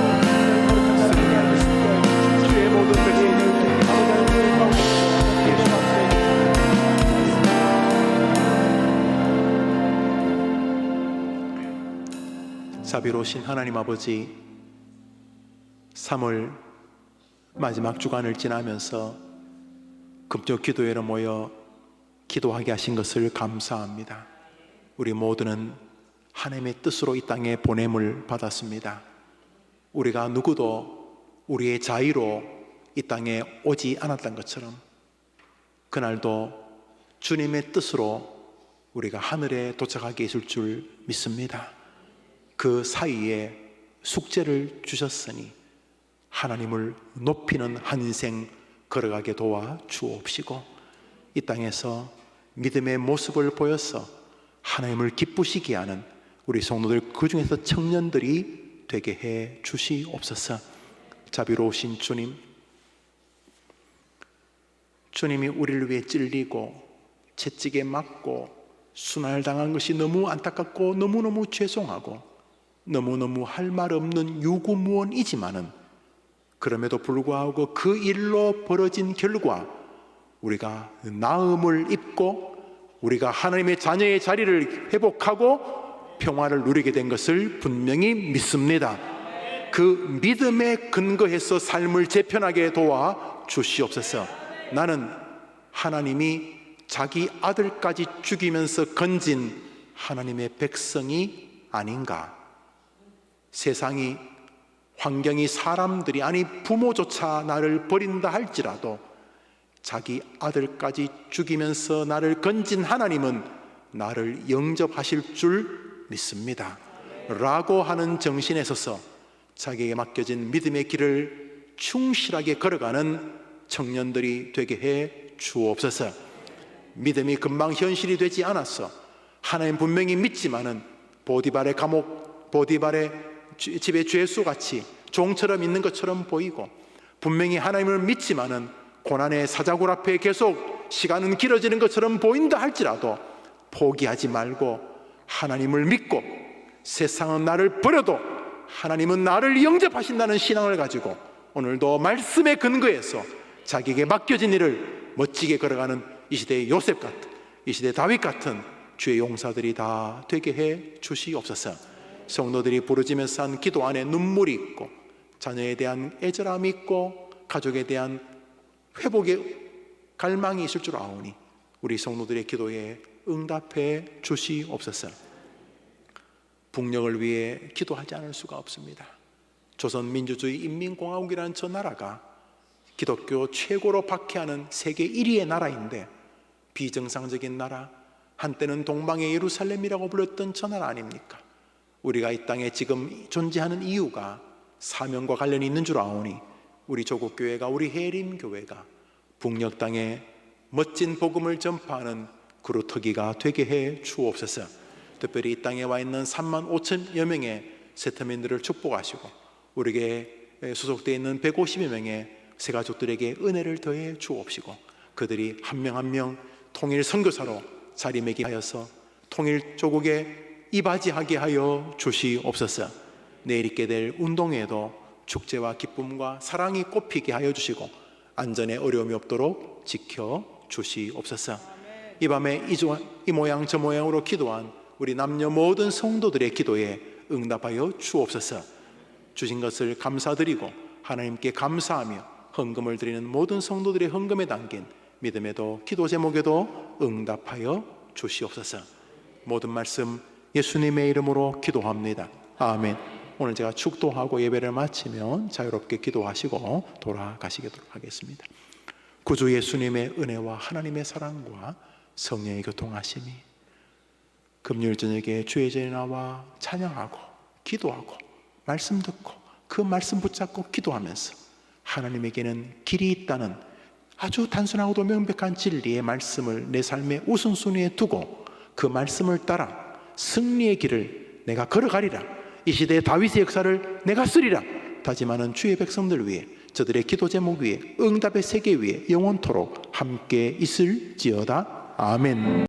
주의 모든 백성을 자비로우신 하나님 아버지, 3월 마지막 주간을 지나면서 금쪽 기도회로 모여 기도하게 하신 것을 감사합니다. 우리 모두는 하나님의 뜻으로 이 땅에 보냄을 받았습니다. 우리가 누구도 우리의 자의로 이 땅에 오지 않았던 것처럼 그날도 주님의 뜻으로 우리가 하늘에 도착하게 있을 줄 믿습니다. 그 사이에 숙제를 주셨으니 하나님을 높이는 한 인생 걸어가게 도와 주옵시고 이 땅에서 믿음의 모습을 보여서 하나님을 기쁘시게 하는 우리 성도들, 그 중에서 청년들이 되게 해 주시옵소서. 자비로우신 주님, 주님이 우리를 위해 찔리고 채찍에 맞고 순환당한 것이 너무 안타깝고 너무너무 죄송하고 너무너무 할 말 없는 유구무원이지만은 그럼에도 불구하고 그 일로 벌어진 결과 우리가 나음을 입고 우리가 하나님의 자녀의 자리를 회복하고 평화를 누리게 된 것을 분명히 믿습니다. 그 믿음에 근거해서 삶을 재편하게 도와 주시옵소서. 나는 하나님이 자기 아들까지 죽이면서 건진 하나님의 백성이 아닌가? 세상이, 환경이, 사람들이, 아니 부모조차 나를 버린다 할지라도 자기 아들까지 죽이면서 나를 건진 하나님은 나를 영접하실 줄 믿습니다 라고 하는 정신에 서서 자기에게 맡겨진 믿음의 길을 충실하게 걸어가는 청년들이 되게 해 주옵소서. 믿음이 금방 현실이 되지 않았어. 하나님 분명히 믿지만은 보디발의 감옥, 보디발의 집의 죄수같이 종처럼 있는 것처럼 보이고, 분명히 하나님을 믿지만은 고난의 사자굴 앞에 계속 시간은 길어지는 것처럼 보인다 할지라도 포기하지 말고 하나님을 믿고, 세상은 나를 버려도 하나님은 나를 영접하신다는 신앙을 가지고 오늘도 말씀에 근거해서 자기에게 맡겨진 일을 멋지게 걸어가는 이 시대의 요셉 같은, 이 시대의 다윗 같은 주의 용사들이 다 되게 해 주시옵소서. 성도들이 부르짖으면서 한 기도 안에 눈물이 있고, 자녀에 대한 애절함이 있고, 가족에 대한 회복의 갈망이 있을 줄 아오니 우리 성도들의 기도에 응답해 주시옵소서. 북녘을 위해 기도하지 않을 수가 없습니다. 조선민주주의 인민공화국이라는 저 나라가 기독교 최고로 박해하는 세계 1위의 나라인데, 비정상적인 나라, 한때는 동방의 예루살렘이라고 불렸던 저 나라 아닙니까? 우리가 이 땅에 지금 존재하는 이유가 사명과 관련이 있는 줄 아오니 우리 조국교회가, 우리 해림교회가 북녘 땅에 멋진 복음을 전파하는 그루터기가 되게 해 주옵소서. 특별히 이 땅에 와 있는 3만 5천여 명의 세터민들을 축복하시고, 우리에게 소속되어 있는 150여 명의 새가족들에게 은혜를 더해 주옵시고, 그들이 한 명 한 명 통일 선교사로 자리매김하여서 통일 조국에 이바지하게 하여 주시옵소서. 내일 있게 될 운동회에도 축제와 기쁨과 사랑이 꽃피게 하여 주시고 안전에 어려움이 없도록 지켜 주시옵소서. 이 밤에 이 모양 저 모양으로 기도한 우리 남녀 모든 성도들의 기도에 응답하여 주옵소서. 주신 것을 감사드리고 하나님께 감사하며 헌금을 드리는 모든 성도들의 헌금에 담긴 믿음에도 기도 제목에도 응답하여 주시옵소서. 모든 말씀 예수님의 이름으로 기도합니다. 아멘. 오늘 제가 축도하고 예배를 마치면 자유롭게 기도하시고 돌아가시도록 하겠습니다. 구주 예수님의 은혜와 하나님의 사랑과 성령의 교통하심이 금요일 저녁에 주의 전에 나와 찬양하고 기도하고 말씀 듣고 그 말씀 붙잡고 기도하면서 하나님에게는 길이 있다는 아주 단순하고도 명백한 진리의 말씀을 내 삶의 우선순위에 두고 그 말씀을 따라 승리의 길을 내가 걸어가리라, 이 시대의 다윗의 역사를 내가 쓰리라 다짐하는 주의 백성들 위해, 저들의 기도 제목 위에, 응답의 세계 위에 영원토록 함께 있을지어다. 아멘.